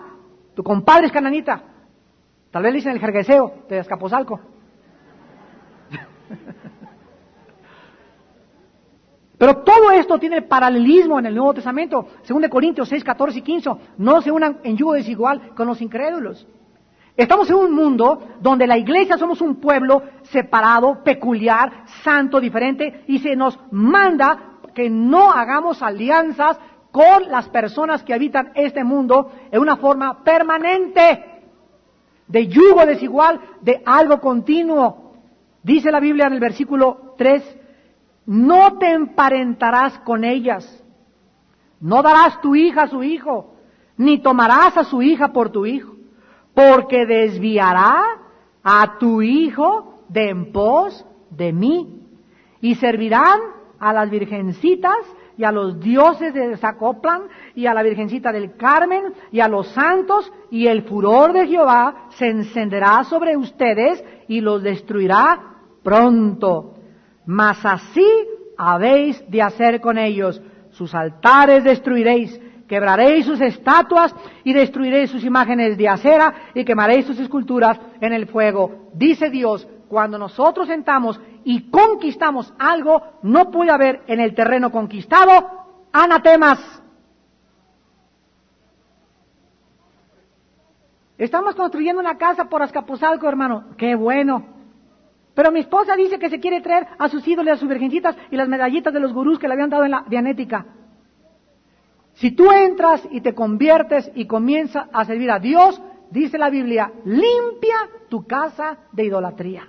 Tu compadre es cananita. Tal vez le dicen el Gergeseo de Azcapotzalco. Pero todo esto tiene paralelismo en el Nuevo Testamento. 2 Corintios 6, 14 y 15. No se unan en yugo desigual con los incrédulos. Estamos en un mundo donde la iglesia somos un pueblo separado, peculiar, santo, diferente, y se nos manda que no hagamos alianzas con las personas que habitan este mundo en una forma permanente, de yugo desigual, de algo continuo. Dice la Biblia en el versículo 3, no te emparentarás con ellas, no darás tu hija a su hijo, ni tomarás a su hija por tu hijo, porque desviará a tu hijo de en pos de mí, y servirán a las virgencitas y a los dioses de Zacoplan y a la virgencita del Carmen y a los santos, y el furor de Jehová se encenderá sobre ustedes y los destruirá pronto. Mas así habéis de hacer con ellos. Sus altares destruiréis, quebraréis sus estatuas y destruiréis sus imágenes de acera y quemaréis sus esculturas en el fuego. Dice Dios, cuando nosotros entramos y conquistamos algo, no puede haber en el terreno conquistado anatemas. Estamos construyendo una casa por Azcapotzalco, hermano. ¡Qué bueno! Pero mi esposa dice que se quiere traer a sus ídolos, a sus virgencitas y las medallitas de los gurús que le habían dado en la Dianética. Si tú entras y te conviertes y comienzas a servir a Dios, dice la Biblia, limpia tu casa de idolatría.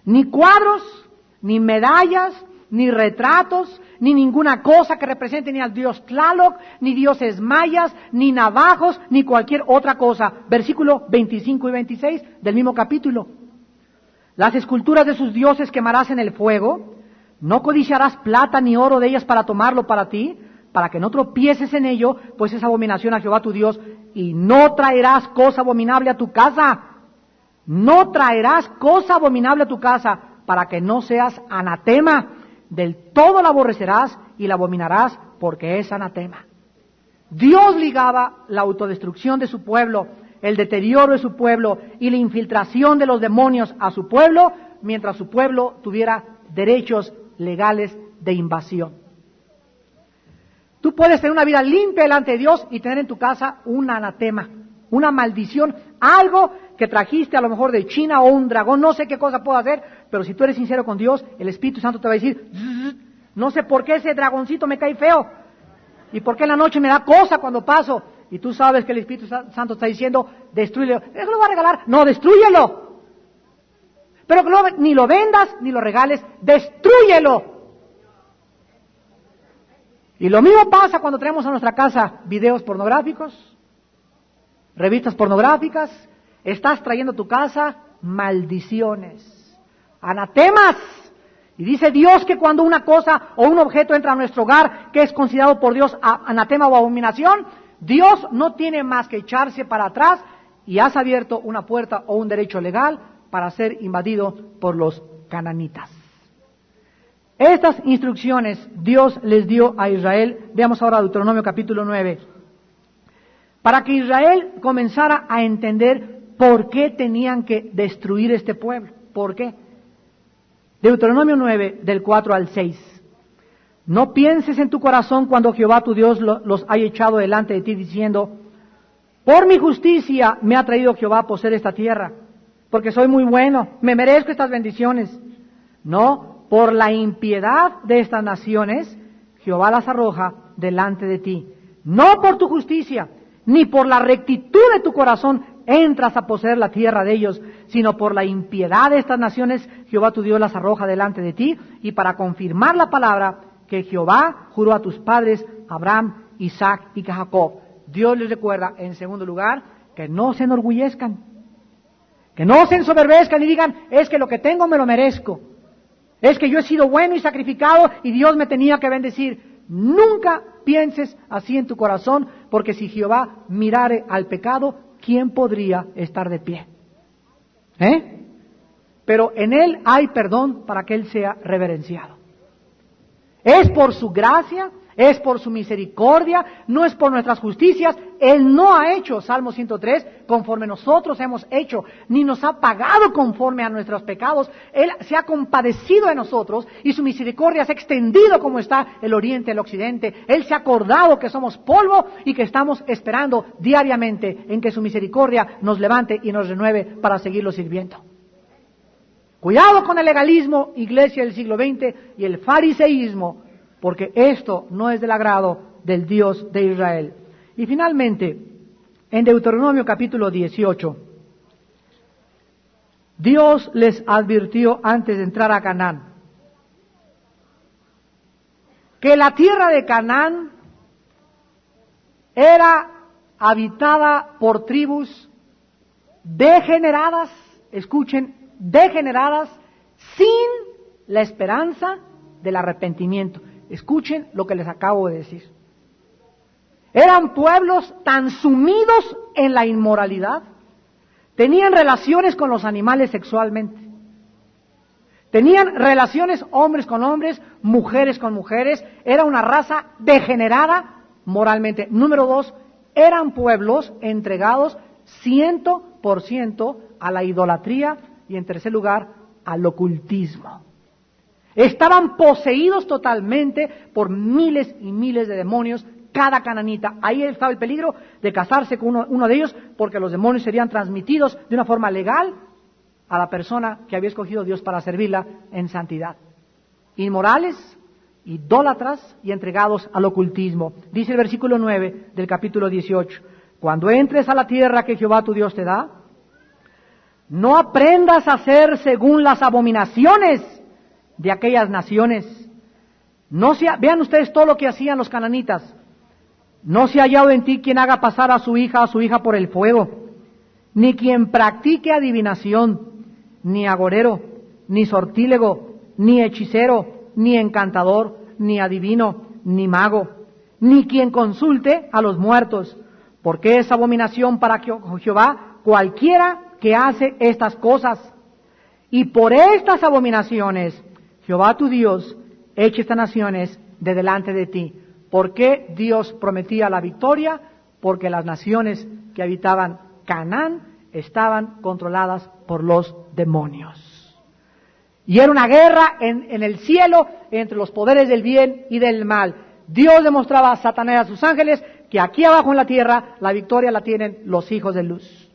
Ni cuadros, ni medallas, ni retratos, ni ninguna cosa que represente ni al dios Tlaloc, ni dioses mayas, ni navajos, ni cualquier otra cosa. Versículo 25 y 26 del mismo capítulo. Las esculturas de sus dioses quemarás en el fuego, no codiciarás plata ni oro de ellas para tomarlo para ti, para que no tropieces en ello, pues es abominación a Jehová tu Dios, y no traerás cosa abominable a tu casa. No traerás cosa abominable a tu casa, para que no seas anatema. Del todo la aborrecerás y la abominarás, porque es anatema. Dios ligaba la autodestrucción de su pueblo, el deterioro de su pueblo y la infiltración de los demonios a su pueblo, mientras su pueblo tuviera derechos legales de invasión. Tú puedes tener una vida limpia delante de Dios y tener en tu casa un anatema, una maldición, algo que trajiste a lo mejor de China o un dragón, no sé qué cosa puedo hacer, pero si tú eres sincero con Dios, el Espíritu Santo te va a decir, no sé por qué ese dragoncito me cae feo, y por qué en la noche me da cosa cuando paso, y tú sabes que el Espíritu Santo está diciendo, destrúyelo, ¿eso lo va a regalar? No, destrúyelo, pero que ni lo vendas ni lo regales, destrúyelo. Y lo mismo pasa cuando traemos a nuestra casa videos pornográficos, revistas pornográficas. Estás trayendo a tu casa maldiciones, anatemas. Y dice Dios que cuando una cosa o un objeto entra a nuestro hogar que es considerado por Dios anatema o abominación, Dios no tiene más que echarse para atrás y has abierto una puerta o un derecho legal para ser invadido por los cananitas. Estas instrucciones Dios les dio a Israel. Veamos ahora Deuteronomio capítulo 9. Para que Israel comenzara a entender por qué tenían que destruir este pueblo. ¿Por qué? Deuteronomio 9, del 4 al 6. No pienses en tu corazón cuando Jehová tu Dios los haya echado delante de ti diciendo, por mi justicia me ha traído Jehová a poseer esta tierra, porque soy muy bueno, me merezco estas bendiciones. No, por la impiedad de estas naciones, Jehová las arroja delante de ti. No por tu justicia, ni por la rectitud de tu corazón entras a poseer la tierra de ellos, sino por la impiedad de estas naciones, Jehová tu Dios las arroja delante de ti, y para confirmar la palabra que Jehová juró a tus padres, Abraham, Isaac y Jacob. Dios les recuerda, en segundo lugar, que no se enorgullezcan, que no se ensoberbezcan y digan, es que lo que tengo me lo merezco, es que yo he sido bueno y sacrificado y Dios me tenía que bendecir. Nunca pienses así en tu corazón, porque si Jehová mirare al pecado, ¿quién podría estar de pie? Pero en Él hay perdón para que Él sea reverenciado. Es por su gracia, es por su misericordia, no es por nuestras justicias. Él no ha hecho, Salmo 103, conforme nosotros hemos hecho, ni nos ha pagado conforme a nuestros pecados. Él se ha compadecido de nosotros y su misericordia se ha extendido como está el oriente al occidente. Él se ha acordado que somos polvo y que estamos esperando diariamente en que su misericordia nos levante y nos renueve para seguirlo sirviendo. Cuidado con el legalismo, iglesia del siglo XX, y el fariseísmo, porque esto no es del agrado del Dios de Israel. Y finalmente, en Deuteronomio capítulo 18, Dios les advirtió antes de entrar a Canaán, que la tierra de Canaán era habitada por tribus degeneradas, escuchen, degeneradas, sin la esperanza del arrepentimiento. Escuchen lo que les acabo de decir. Eran pueblos tan sumidos en la inmoralidad, tenían relaciones con los animales sexualmente, tenían relaciones hombres con hombres, mujeres con mujeres, era una raza degenerada moralmente. Número 2, eran pueblos entregados 100% a la idolatría y en tercer lugar al ocultismo. Estaban poseídos totalmente por miles y miles de demonios, cada cananita. Ahí estaba el peligro de casarse con uno de ellos, porque los demonios serían transmitidos de una forma legal a la persona que había escogido Dios para servirla en santidad. Inmorales, idólatras y entregados al ocultismo. Dice el versículo 9 del capítulo 18, cuando entres a la tierra que Jehová tu Dios te da, no aprendas a hacer según las abominaciones de aquellas naciones, Vean ustedes todo lo que hacían los cananitas. No se ha hallado en ti quien haga pasar a su hija por el fuego, ni quien practique adivinación, ni agorero, ni sortílego, ni hechicero, ni encantador, ni adivino, ni mago, ni quien consulte a los muertos, porque es abominación para Jehová cualquiera que hace estas cosas. Y por estas abominaciones Jehová tu Dios echa estas naciones de delante de ti. ¿Por qué Dios prometía la victoria? Porque las naciones que habitaban Canaán estaban controladas por los demonios. Y era una guerra en el cielo entre los poderes del bien y del mal. Dios demostraba a Satanás y a sus ángeles que aquí abajo en la tierra la victoria la tienen los hijos de luz.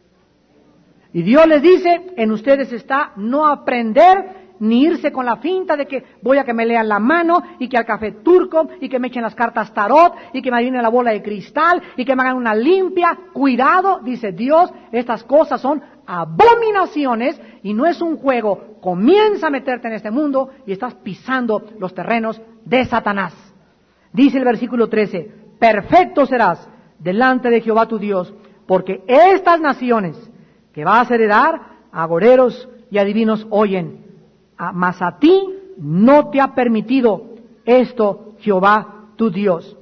Y Dios les dice, en ustedes está no aprender ni irse con la finta de que voy a que me lean la mano y que al café turco y que me echen las cartas tarot y que me adivinen la bola de cristal y que me hagan una limpia. Cuidado, dice Dios, estas cosas son abominaciones y no es un juego. Comienza a meterte en este mundo y estás pisando los terrenos de Satanás. Dice el versículo 13, perfecto serás delante de Jehová tu Dios, porque estas naciones que vas a heredar, agoreros y adivinos oyen, mas a ti no te ha permitido esto Jehová tu Dios.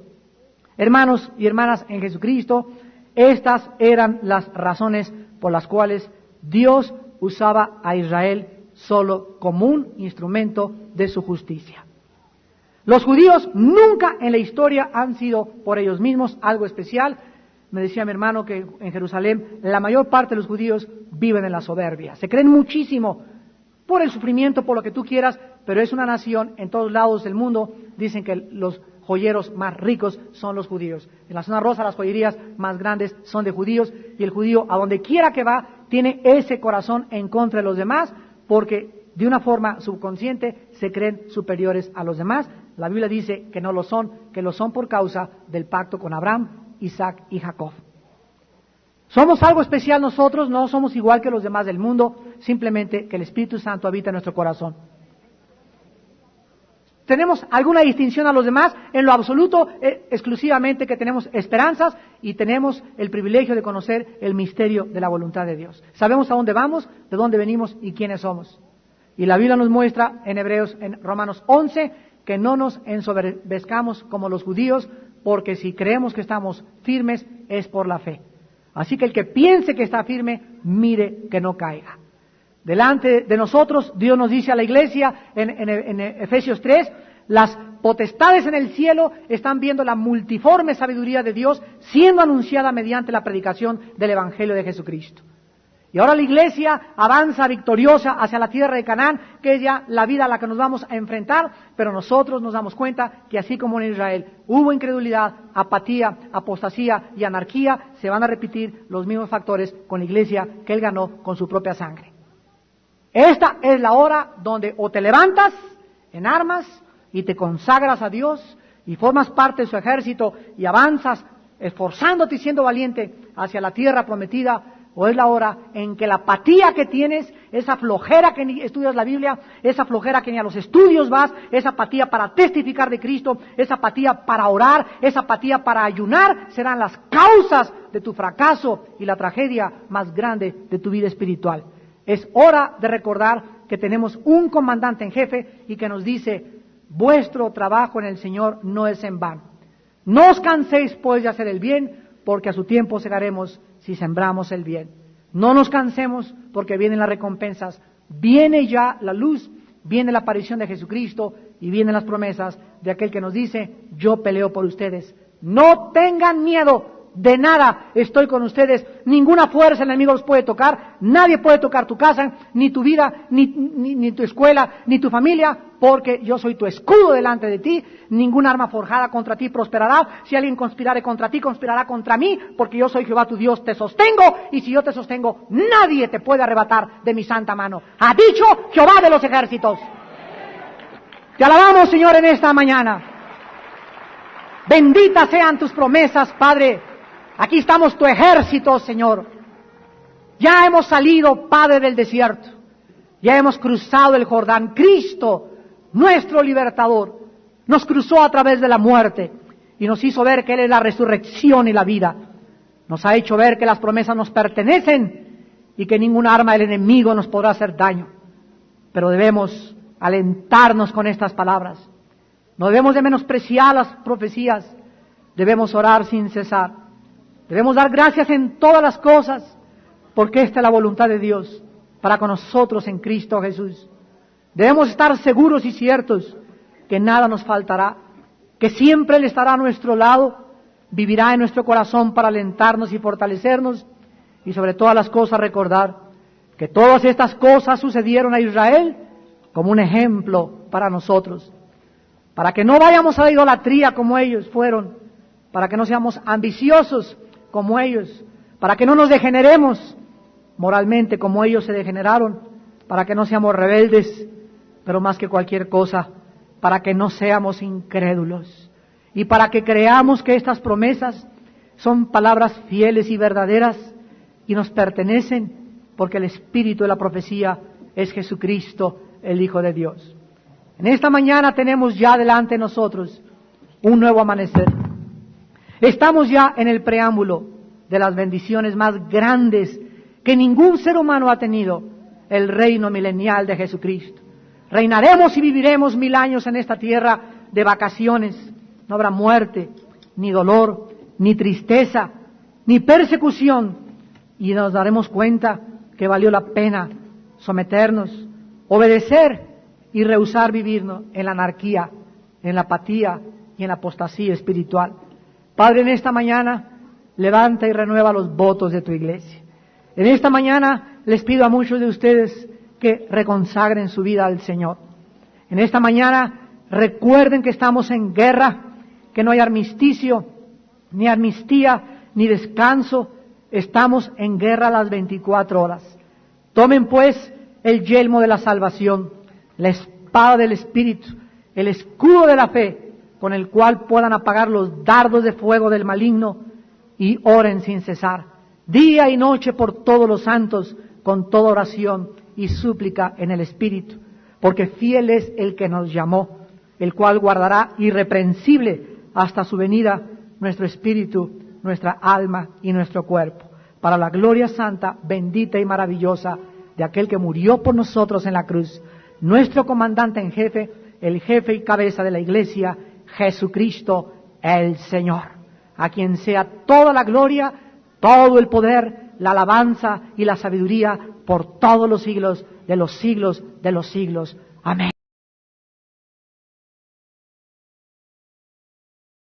Hermanos y hermanas en Jesucristo, estas eran las razones por las cuales Dios usaba a Israel solo como un instrumento de su justicia. Los judíos nunca en la historia han sido por ellos mismos algo especial. Me decía mi hermano que en Jerusalén la mayor parte de los judíos viven en la soberbia. Se creen muchísimo por el sufrimiento, por lo que tú quieras, pero es una nación en todos lados del mundo. Dicen que los joyeros más ricos son los judíos. En la zona rosa las joyerías más grandes son de judíos y el judío a donde quiera que va tiene ese corazón en contra de los demás porque de una forma subconsciente se creen superiores a los demás. La Biblia dice que no lo son, que lo son por causa del pacto con Abraham, Isaac y Jacob. ¿Somos algo especial nosotros? No somos igual que los demás del mundo, simplemente que el Espíritu Santo habita en nuestro corazón. ¿Tenemos alguna distinción a los demás? En lo absoluto, exclusivamente que tenemos esperanzas y tenemos el privilegio de conocer el misterio de la voluntad de Dios. Sabemos a dónde vamos, de dónde venimos y quiénes somos. Y la Biblia nos muestra en Romanos 11, que no nos ensoberbezcamos como los judíos, porque si creemos que estamos firmes es por la fe. Así que el que piense que está firme, mire que no caiga. Delante de nosotros, Dios nos dice a la iglesia en Efesios 3, las potestades en el cielo están viendo la multiforme sabiduría de Dios siendo anunciada mediante la predicación del Evangelio de Jesucristo. Y ahora la iglesia avanza victoriosa hacia la tierra de Canaán, que es ya la vida a la que nos vamos a enfrentar, pero nosotros nos damos cuenta que así como en Israel hubo incredulidad, apatía, apostasía y anarquía, se van a repetir los mismos factores con la iglesia que él ganó con su propia sangre. Esta es la hora donde o te levantas en armas y te consagras a Dios y formas parte de su ejército y avanzas esforzándote y siendo valiente hacia la tierra prometida, o es la hora en que la apatía que tienes, esa flojera que ni estudias la Biblia, esa flojera que ni a los estudios vas, esa apatía para testificar de Cristo, esa apatía para orar, esa apatía para ayunar, serán las causas de tu fracaso y la tragedia más grande de tu vida espiritual. Es hora de recordar que tenemos un comandante en jefe y que nos dice, vuestro trabajo en el Señor no es en vano. No os canséis pues de hacer el bien, porque a su tiempo segaremos si sembramos el bien. No nos cansemos porque vienen las recompensas, viene ya la luz, viene la aparición de Jesucristo y vienen las promesas de aquel que nos dice, yo peleo por ustedes. No tengan miedo de nada, estoy con ustedes, ninguna fuerza del enemigo los puede tocar, nadie puede tocar tu casa, ni tu vida, ni tu escuela, ni tu familia, porque yo soy tu escudo delante de ti, ninguna arma forjada contra ti prosperará, si alguien conspirare contra ti, conspirará contra mí, porque yo soy Jehová tu Dios, te sostengo, y si yo te sostengo, nadie te puede arrebatar de mi santa mano. Ha dicho Jehová de los ejércitos. Te alabamos, Señor, en esta mañana. Benditas sean tus promesas, Padre. Aquí estamos tu ejército, Señor. Ya hemos salido, Padre, del desierto. Ya hemos cruzado el Jordán. Cristo, nuestro libertador, nos cruzó a través de la muerte y nos hizo ver que Él es la resurrección y la vida. Nos ha hecho ver que las promesas nos pertenecen y que ningún arma del enemigo nos podrá hacer daño. Pero debemos alentarnos con estas palabras. No debemos de menospreciar las profecías. Debemos orar sin cesar. Debemos dar gracias en todas las cosas, porque esta es la voluntad de Dios para con nosotros en Cristo Jesús. Debemos estar seguros y ciertos que nada nos faltará, que siempre Él estará a nuestro lado, vivirá en nuestro corazón para alentarnos y fortalecernos, y sobre todas las cosas recordar que todas estas cosas sucedieron a Israel como un ejemplo para nosotros, para que no vayamos a la idolatría como ellos fueron, para que no seamos ambiciosos como ellos, para que no nos degeneremos moralmente como ellos se degeneraron, para que no seamos rebeldes, pero más que cualquier cosa, para que no seamos incrédulos y para que creamos que estas promesas son palabras fieles y verdaderas y nos pertenecen, porque el espíritu de la profecía es Jesucristo, el Hijo de Dios. En esta mañana tenemos ya delante de nosotros un nuevo amanecer. Estamos ya en el preámbulo de las bendiciones más grandes que ningún ser humano ha tenido, el reino milenial de Jesucristo. Reinaremos y viviremos 1000 años en esta tierra de vacaciones. No habrá muerte, ni dolor, ni tristeza, ni persecución. Y nos daremos cuenta que valió la pena someternos, obedecer y rehusar vivirnos en la anarquía, en la apatía y en la apostasía espiritual. Padre, en esta mañana levanta y renueva los votos de tu iglesia. En esta mañana les pido a muchos de ustedes que reconsagren su vida al Señor. En esta mañana recuerden que estamos en guerra, que no hay armisticio, ni amnistía, ni descanso. Estamos en guerra las 24 horas. Tomen pues el yelmo de la salvación, la espada del Espíritu, el escudo de la fe, con el cual puedan apagar los dardos de fuego del maligno, y oren sin cesar, día y noche por todos los santos, con toda oración y súplica en el Espíritu, porque fiel es el que nos llamó, el cual guardará irreprensible hasta su venida nuestro espíritu, nuestra alma y nuestro cuerpo, para la gloria santa, bendita y maravillosa de aquel que murió por nosotros en la cruz, nuestro comandante en jefe, el jefe y cabeza de la iglesia, Jesucristo el Señor, a quien sea toda la gloria, todo el poder, la alabanza y la sabiduría por todos los siglos de los siglos de los siglos. Amén.